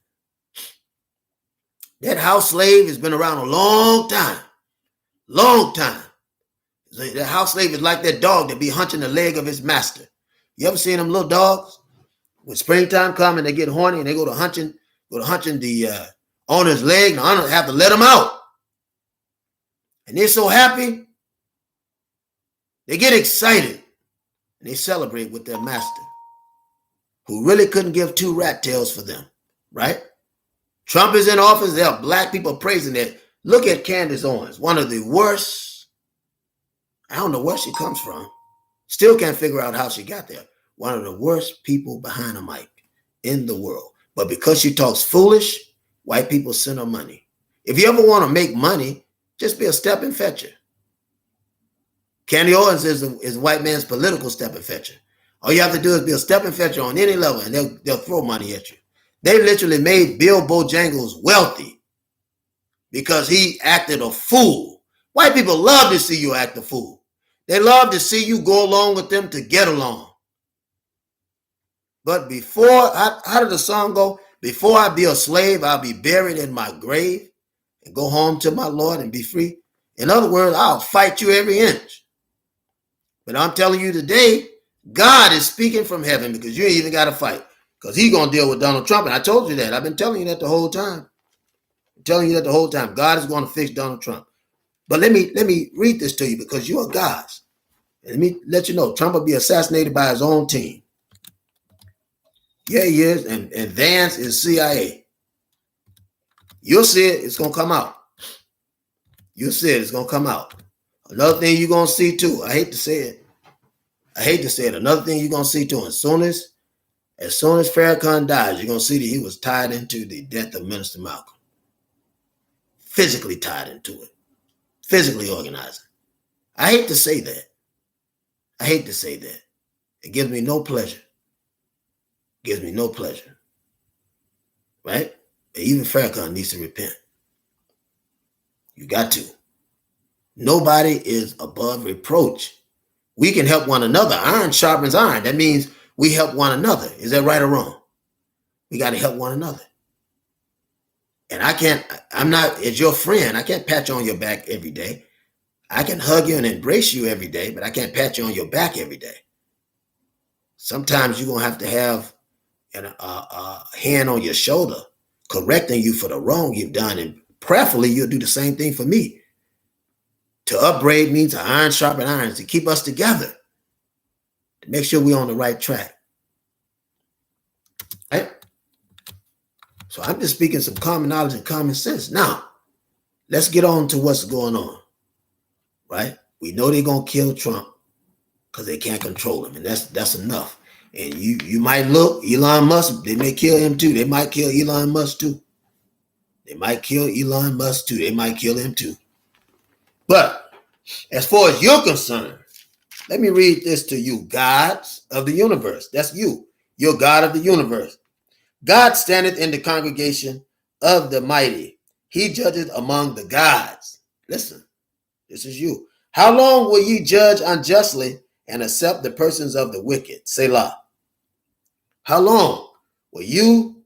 That house slave has been around a long time. Long time. That house slave is like that dog that be hunching the leg of his master. You ever seen them little dogs? When springtime comes and they get horny and they go to hunching the owner's leg, the owner have to let them out. And they're so happy, they get excited and they celebrate with their master, who really couldn't give two rat tails for them, right? Trump is in office. There are black people praising it. Look at Candace Owens, one of the worst. I don't know where she comes from. Still can't figure out how she got there. One of the worst people behind a mic in the world. But because she talks foolish, white people send her money. If you ever want to make money, just be a stepping fetcher. Candy Owens is a white man's political stepping fetcher. All you have to do is be a stepping fetcher on any level, and they'll throw money at you. They literally made Bill Bojangles wealthy because he acted a fool. White people love to see you act a fool. They love to see you go along with them to get along. But before, how did the song go? Before I be a slave, I'll be buried in my grave and go home to my Lord and be free. In other words, I'll fight you every inch. But I'm telling you today, God is speaking from heaven because you ain't even got to fight. Because he's going to deal with Donald Trump. And I told you that. I've been telling you that the whole time. I'm telling you that the whole time. God is going to fix Donald Trump. But let me read this to you because you are God's. Let me let you know, Trump will be assassinated by his own team. Yeah, he is. And VANCE is CIA. You'll see it. It's going to come out. You'll see it. It's going to come out. Another thing you're going to see too. I hate to say it. Another thing you're going to see too. As soon as Farrakhan dies, you're going to see that he was tied into the death of Minister Malcolm. Physically tied into it. Physically organizing. I hate to say that. It gives me no pleasure. Right? Even Farrakhan needs to repent. You got to. Nobody is above reproach. We can help one another. Iron sharpens iron. That means we help one another. Is that right or wrong? We got to help one another. And I'm not, as your friend, I can't pat you on your back every day. I can hug you and embrace you every day, but I can't pat you on your back every day. Sometimes you're going to have a hand on your shoulder correcting you for the wrong you've done. And prayerfully, you'll do the same thing for me. To upbraid means to iron sharpen irons, to keep us together, to make sure we're on the right track. Right? So I'm just speaking some common knowledge and common sense. Now, let's get on to what's going on. Right? We know they're going to kill Trump because they can't control him, and that's enough. And you might look, Elon Musk, they may kill him too. They might kill Elon Musk too. They might kill him too. But as far as you're concerned, let me read this to you. Gods of the universe. That's you. You're God of the universe. God standeth in the congregation of the mighty. He judgeth among the gods. Listen, this is you. How long will ye judge unjustly and accept the persons of the wicked? Selah. How long will you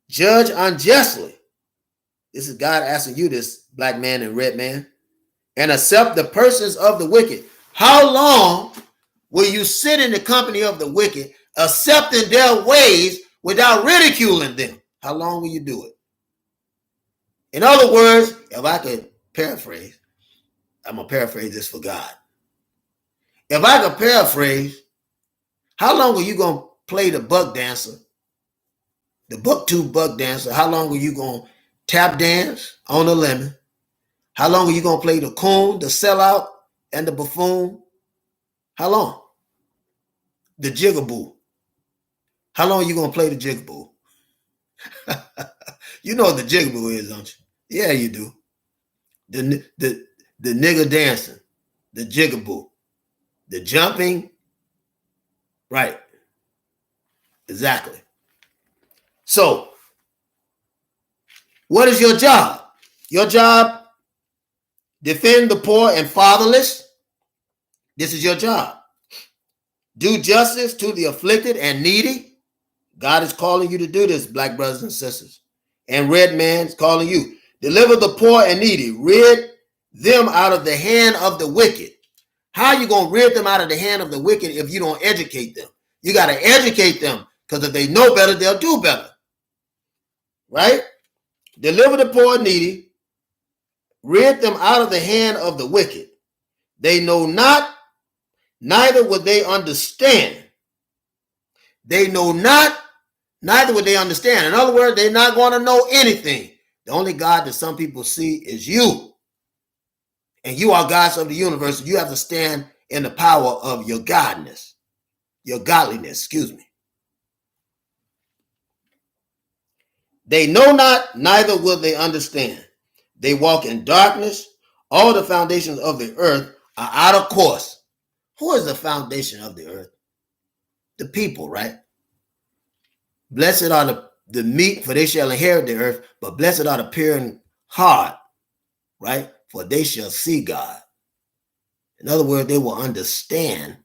judge unjustly? This is God asking you this, black man and red man. And accept the persons of the wicked. How long will you sit in the company of the wicked, accepting their ways without ridiculing them? How long will you do it? In other words, if I could paraphrase, I'm going to paraphrase this for God. If I could paraphrase, how long are you going to play the buck dancer, the buck-tooth buck dancer? How long are you going to tap dance on the lemon? How long are you going to play the coon, the sellout, and the buffoon? How long? The jigaboo. How long are you going to play the jigaboo? You know what the jigaboo is, don't you? Yeah, you do. The nigger dancing, the jigaboo, the jumping. Right. Exactly. So, what is your job? Your job, defend the poor and fatherless. This is your job. Do justice to the afflicted and needy. God is calling you to do this, black brothers and sisters. And red man is calling you. Deliver the poor and needy. Rid them out of the hand of the wicked. How are you going to rid them out of the hand of the wicked if you don't educate them? You got to educate them, because if they know better, they'll do better. Right? Deliver the poor and needy. Rid them out of the hand of the wicked. They know not, neither would they understand. They know not, neither would they understand. In other words, they're not going to know anything. The only God that some people see is you. And you are gods of the universe. You have to stand in the power of your godliness. Your godliness, excuse me. They know not, neither will they understand. They walk in darkness. All the foundations of the earth are out of course. Who is the foundation of the earth? The people, right? Blessed are the meek, for they shall inherit the earth. But blessed are the pure in heart, right? For they shall see God. In other words, they will understand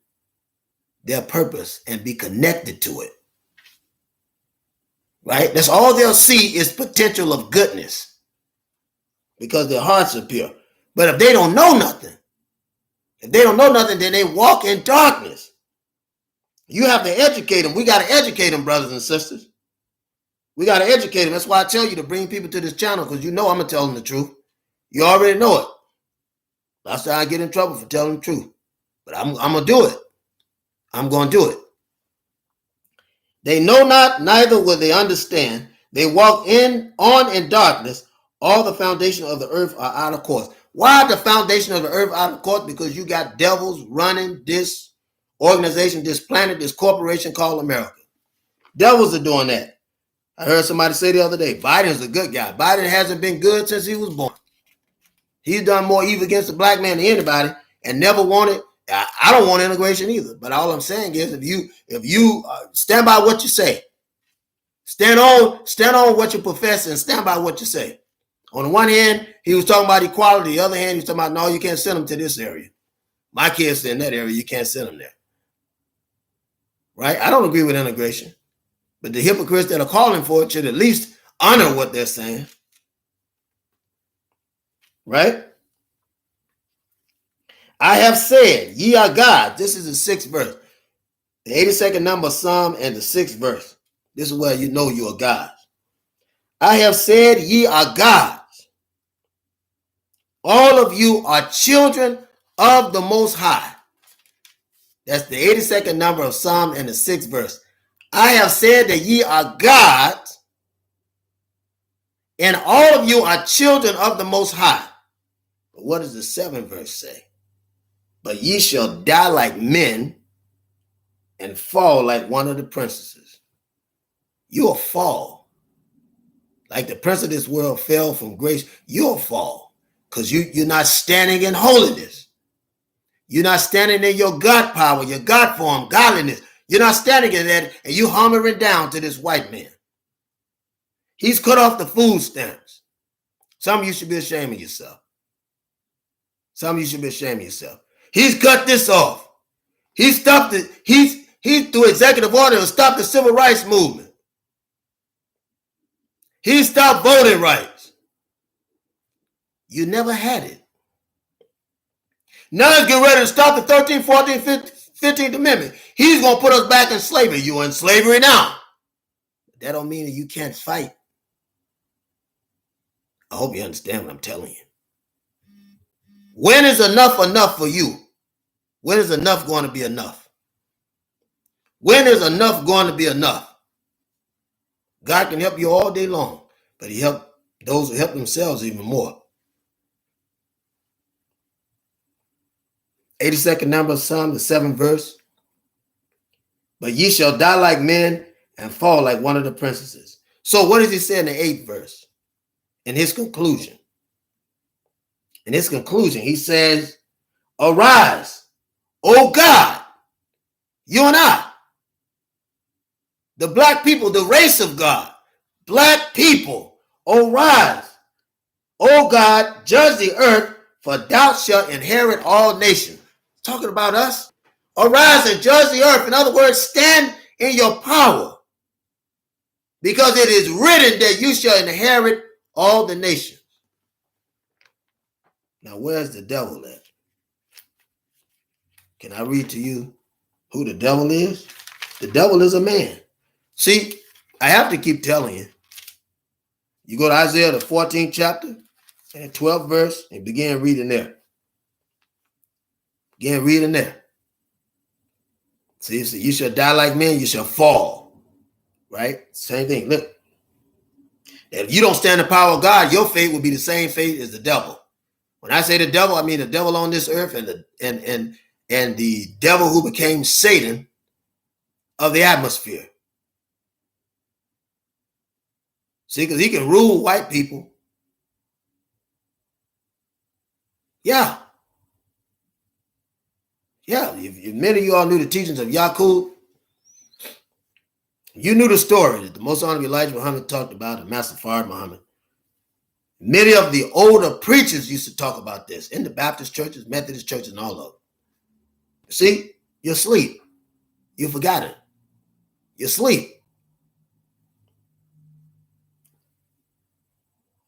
their purpose and be connected to it. Right? That's all they'll see is potential of goodness, because their hearts are pure. But if they don't know nothing, then they walk in darkness. You have to educate them. We got to educate them, brothers and sisters. We got to educate them. That's why I tell you to bring people to this channel, because you know I'm going to tell them the truth. You already know it. That's why I get in trouble for telling the truth. But I'm going to do it. I'm going to do it. They know not, neither will they understand. They walk on in darkness. All the foundation of the earth are out of course. Why the foundation of the earth out of course? Because you got devils running this organization, this planet, this corporation called America. Devils are doing that. I heard somebody say the other day, Biden's a good guy. Biden hasn't been good since he was born. He's done more evil against the black man than anybody, and never wanted. I don't want integration either. But all I'm saying is, if you stand by what you say, stand on what you profess, and stand by what you say. On the one hand, he was talking about equality. The other hand, he was talking about, no, you can't send them to this area. My kids are in that area. You can't send them there. Right? I don't agree with integration. But the hypocrites that are calling for it should at least honor what they're saying. Right? I have said, ye are God. This is the 6th verse. The 82nd number of Psalm and the 6th verse. This is where you know you are God. I have said, ye are gods. All of you are children of the Most High. That's the 82nd number of Psalm and the 6th verse. I have said that ye are gods, and all of you are children of the Most High. But what does the 7th verse say? But ye shall die like men and fall like one of the princesses. You'll fall. Like the prince of this world fell from grace, you'll fall. Because you're not standing in holiness. You're not standing in your God power, your God form, godliness. You're not standing in that, and you hammering down to this white man. He's cut off the food stamps. Some of you should be ashamed of yourself. Some of you should be ashamed of yourself. He's cut this off. He stopped it. He through executive order stopped the civil rights movement. He stopped voting rights. You never had it. Now he's getting ready to stop the 13th, 14th, 15th Amendment. He's going to put us back in slavery. You're in slavery now. That don't mean that you can't fight. I hope you understand what I'm telling you. When is enough for you? When is enough going to be enough? When is enough going to be enough? God can help you all day long, but he helps those who help themselves even more. 82nd number of Psalm, the 7th verse. But ye shall die like men and fall like one of the princesses. So what does he say in the 8th verse? in his conclusion. In his conclusion, he says, arise, O God, you and I, the black people, the race of God, black people, arise, O God, judge the earth, for thou shalt inherit all nations. Talking about us. Arise and judge the earth. In other words, stand in your power, because it is written that you shall inherit all the nations. Now, where's the devil at? Can I read to you who the devil is? The devil is a man. See, I have to keep telling you. You go to Isaiah, the 14th chapter, and the 12th verse, and begin reading there. Begin reading there. See, so you shall die like men, you shall fall. Right? Same thing. Look. If you don't stand in the power of God, your fate will be the same fate as the devil. When I say the devil, I mean the devil on this earth and the devil who became Satan of the atmosphere. See, because he can rule white people. Yeah. Yeah. If many of you all knew the teachings of Yaqub, you knew the story that the Most Honorable Elijah Muhammad talked about, and Master Fard Muhammad. Many of the older preachers used to talk about this in the Baptist churches, Methodist churches, and all of them. See, you're asleep. You forgot it. You're asleep.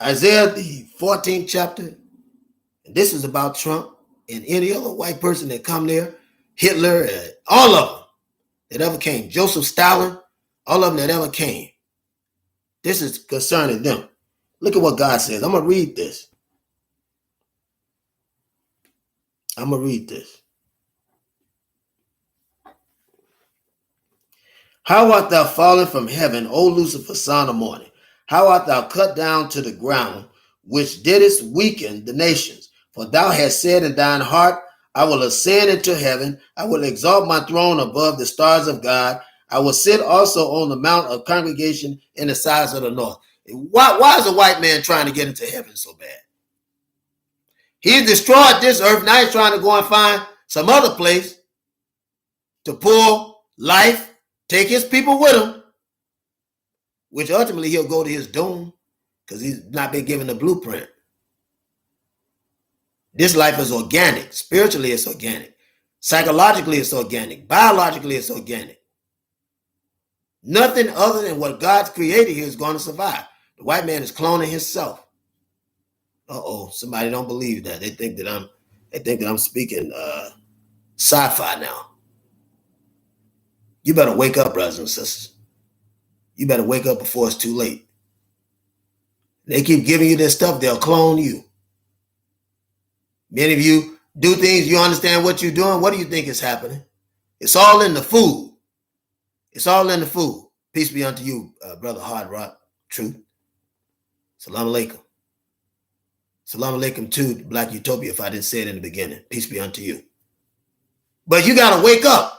Isaiah, the 14th chapter, and this is about Trump and any other white person that come there, Hitler, all of them that ever came, Joseph Stalin, all of them that ever came. This is concerning them. Look at what God says. I'm going to read this. I'm going to read this. How art thou fallen from heaven, O Lucifer, son of morning? How art thou cut down to the ground, which didst weaken the nations? For thou hast said in thine heart, I will ascend into heaven. I will exalt my throne above the stars of God. I will sit also on the mount of congregation in the sides of the north. Why is a white man trying to get into heaven so bad? He's destroyed this earth. Now he's trying to go and find some other place to pull life, take his people with him, which ultimately he'll go to his doom because he's not been given the blueprint. This life is organic. Spiritually, it's organic. Psychologically, it's organic. Biologically, it's organic. Nothing other than what God's created here is going to survive. The white man is cloning himself. Somebody don't believe that. They think that I'm speaking sci-fi now. You better wake up, brothers and sisters. You better wake up before it's too late. They keep giving you this stuff, they'll clone you. Many of you do things, you understand what you're doing. What do you think is happening? It's all in the food. It's all in the food. Peace be unto you, Brother Hard Rock. Truth. Salam alaikum. Salam alaikum to Black Utopia, if I didn't say it in the beginning. Peace be unto you. But you got to wake up.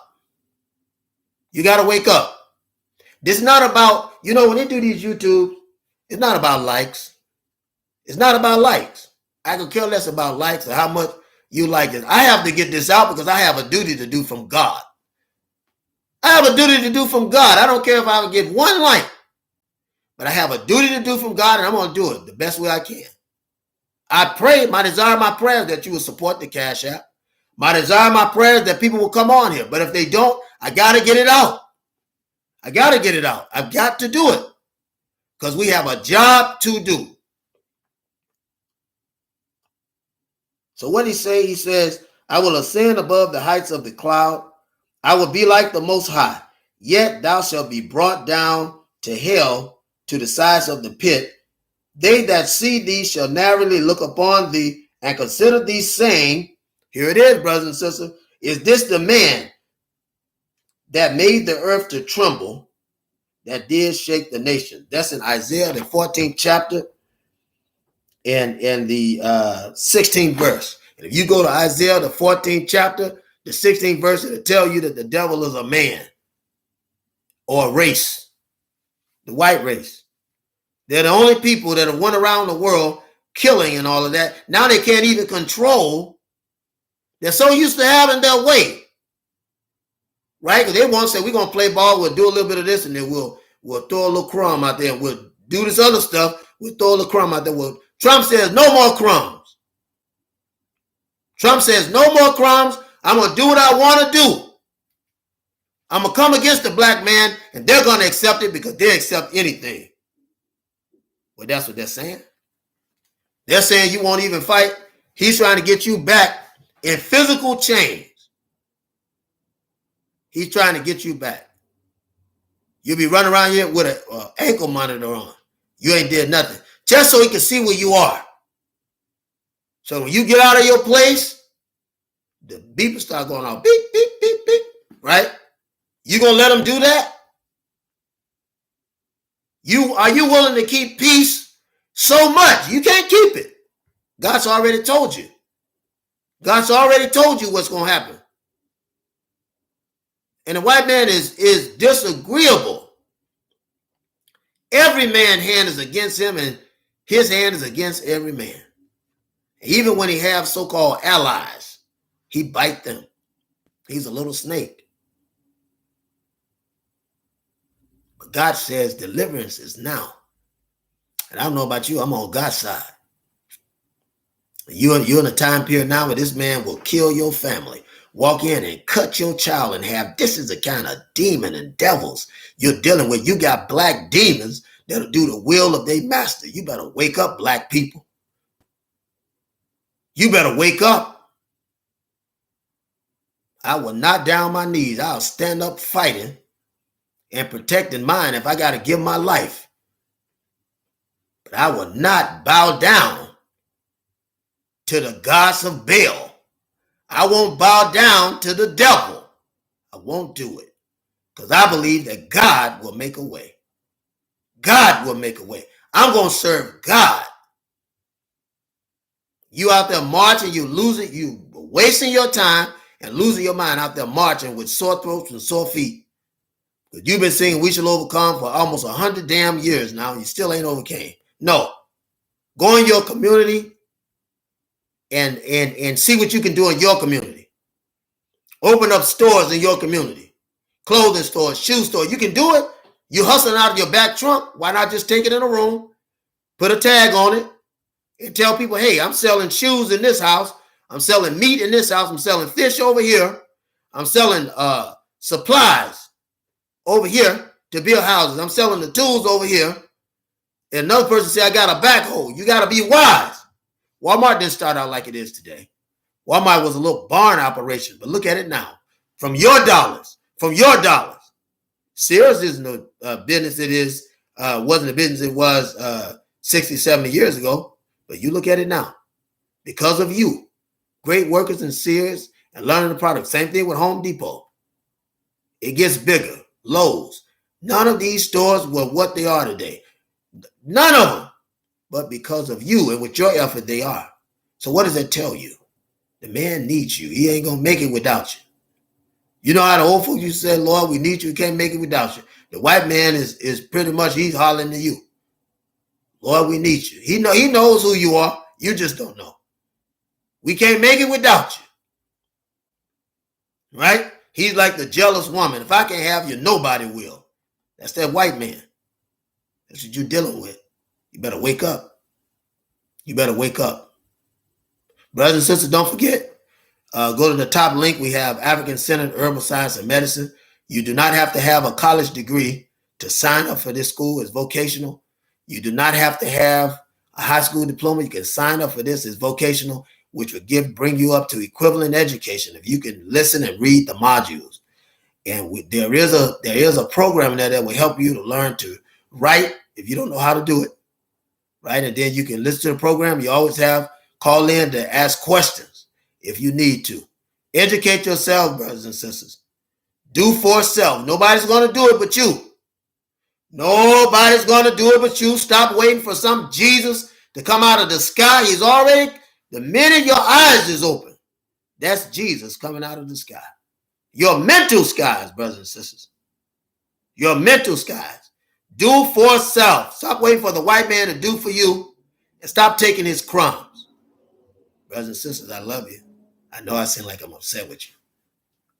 You got to wake up. This is not about, when they do these YouTubes, it's not about likes. It's not about likes. I could care less about likes or how much you like it. I have to get this out because I have a duty to do from God. I have a duty to do from God. I don't care if I get one like, but I have a duty to do from God, and I'm going to do it the best way I can. I pray, my desire, my prayer is that you will support the Cash App. My desire, my prayer is that people will come on here. But if they don't, I got to get it out. I got to get it out. I've got to do it because we have a job to do. So what he say? He says, I will ascend above the heights of the cloud. I will be like the Most High. Yet thou shalt be brought down to hell, to the sides of the pit. They that see thee shall narrowly look upon thee and consider thee, saying, here it is, brothers and sisters, is this the man that made the earth to tremble, that did shake the nation? That's in Isaiah, the 14th chapter, and in the 16th verse. And if you go to Isaiah, the 14th chapter, the 16th verse, it'll tell you that the devil is a man or a race, the white race. They're the only people that have went around the world killing and all of that. Now they can't even control. They're so used to having their way, right? Because they want to say, we're going to play ball, we'll do a little bit of this, and then we'll throw a little crumb out there, and we'll do this other stuff, we'll throw a little crumb out there. Well, Trump says no more crumbs. Trump says no more crumbs. I'm going to do what I want to do. I'm going to come against the black man, and they're going to accept it because they accept anything. Well, that's what they're saying. They're saying you won't even fight. He's trying to get you back in physical chains. He's trying to get you back. You'll be running around here with an ankle monitor on. You ain't did nothing. Just so he can see where you are. So when you get out of your place, the beepers start going off. Beep, beep, beep, beep. Right? You gonna let him do that? Are you willing to keep peace so much? You can't keep it. God's already told you. God's already told you what's going to happen. And the white man is disagreeable. Every man's hand is against him, and his hand is against every man. Even when he have so-called allies, he bite them. He's a little snake. But God says deliverance is now. And I don't know about you, I'm on God's side. You're in a time period now where this man will kill your family, walk in and cut your child in half. This is the kind of demon and devils you're dealing with. You got black demons that'll do the will of their master. You better wake up, black people. You better wake up. I will not down my knees. I'll stand up fighting and protecting mine if I got to give my life. But I will not bow down to the gods of Baal. I won't bow down to the devil. I won't do it. Because I believe that God will make a way. God will make a way. I'm going to serve God. You out there marching, you losing, you wasting your time and losing your mind out there marching with sore throats and sore feet. But you've been singing We Shall Overcome for almost 100 damn years now, and you still ain't overcame. No. Go in your community and see what you can do in your community. Open up stores in your community. Clothing stores, shoe stores. You can do it. You hustling out of your back trunk. Why not just take it in a room, put a tag on it, and tell people, hey, I'm selling shoes in this house. I'm selling meat in this house. I'm selling fish over here. I'm selling supplies over here to build houses. I'm selling the tools over here. And another person say, I got a backhoe. You got to be wise. Walmart didn't start out like it is today. Walmart was a little barn operation, but look at it now. From your dollars. Sears isn't a business it is, wasn't a business it was 60, 70 years ago, but you look at it now. Because of you, great workers in Sears and learning the product. Same thing with Home Depot. It gets bigger. Lowe's. None of these stores were what they are today. None of them. But because of you and with your effort, they are. So what does that tell you? The man needs you. He ain't going to make it without you. You know how the old folks used to say, Lord, we need you. We can't make it without you. The white man is pretty much, he's hollering to you. Lord, we need you. He knows who you are. You just don't know. We can't make it without you. Right? He's like the jealous woman. If I can't have you, nobody will. That's that white man. That's what you're dealing with. You better wake up. You better wake up. Brothers and sisters, don't forget, go to the top link. We have African-Centered Herbal Science and Medicine. You do not have to have a college degree to sign up for this school. It's vocational. You do not have to have a high school diploma. You can sign up for this. It's vocational, which would bring you up to equivalent education if you can listen and read the modules. And there is a program there that will help you to learn to write if you don't know how to do it. Right? And then you can listen to the program. You always call in to ask questions if you need to. Educate yourself, brothers and sisters. Do for self. Nobody's going to do it but you. Nobody's going to do it but you. Stop waiting for some Jesus to come out of the sky. He's already, the minute your eyes is open, that's Jesus coming out of the sky. Your mental skies, brothers and sisters. Your mental skies. Do for self. Stop waiting for the white man to do for you and stop taking his crumbs. Brothers and sisters, I love you. I know I seem like I'm upset with you,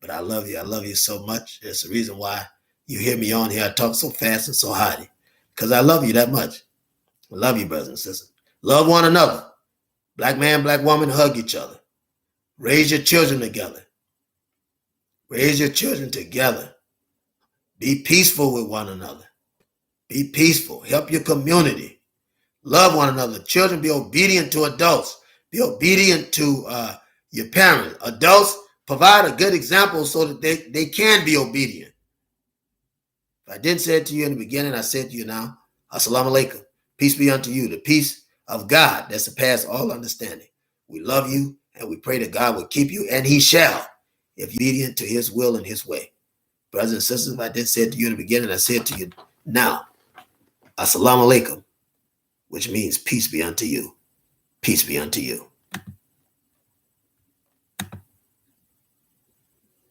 but I love you. I love you so much. There's a reason why you hear me on here. I talk so fast and so haughty because I love you that much. I love you, brothers and sisters. Love one another. Black man, black woman, hug each other. Raise your children together. Raise your children together. Be peaceful with one another. Be peaceful. Help your community. Love one another. Children, be obedient to adults. Be obedient to your parents. Adults, provide a good example so that they can be obedient. If I didn't say it to you in the beginning, I said to you now. Assalamu alaikum. Peace be unto you. The peace of God that surpasses all understanding. We love you and we pray that God will keep you, and he shall, if you're obedient to his will and his way. Brothers and sisters, if I didn't say it to you in the beginning, I say it to you now. Assalamu alaikum, which means peace be unto you. Peace be unto you.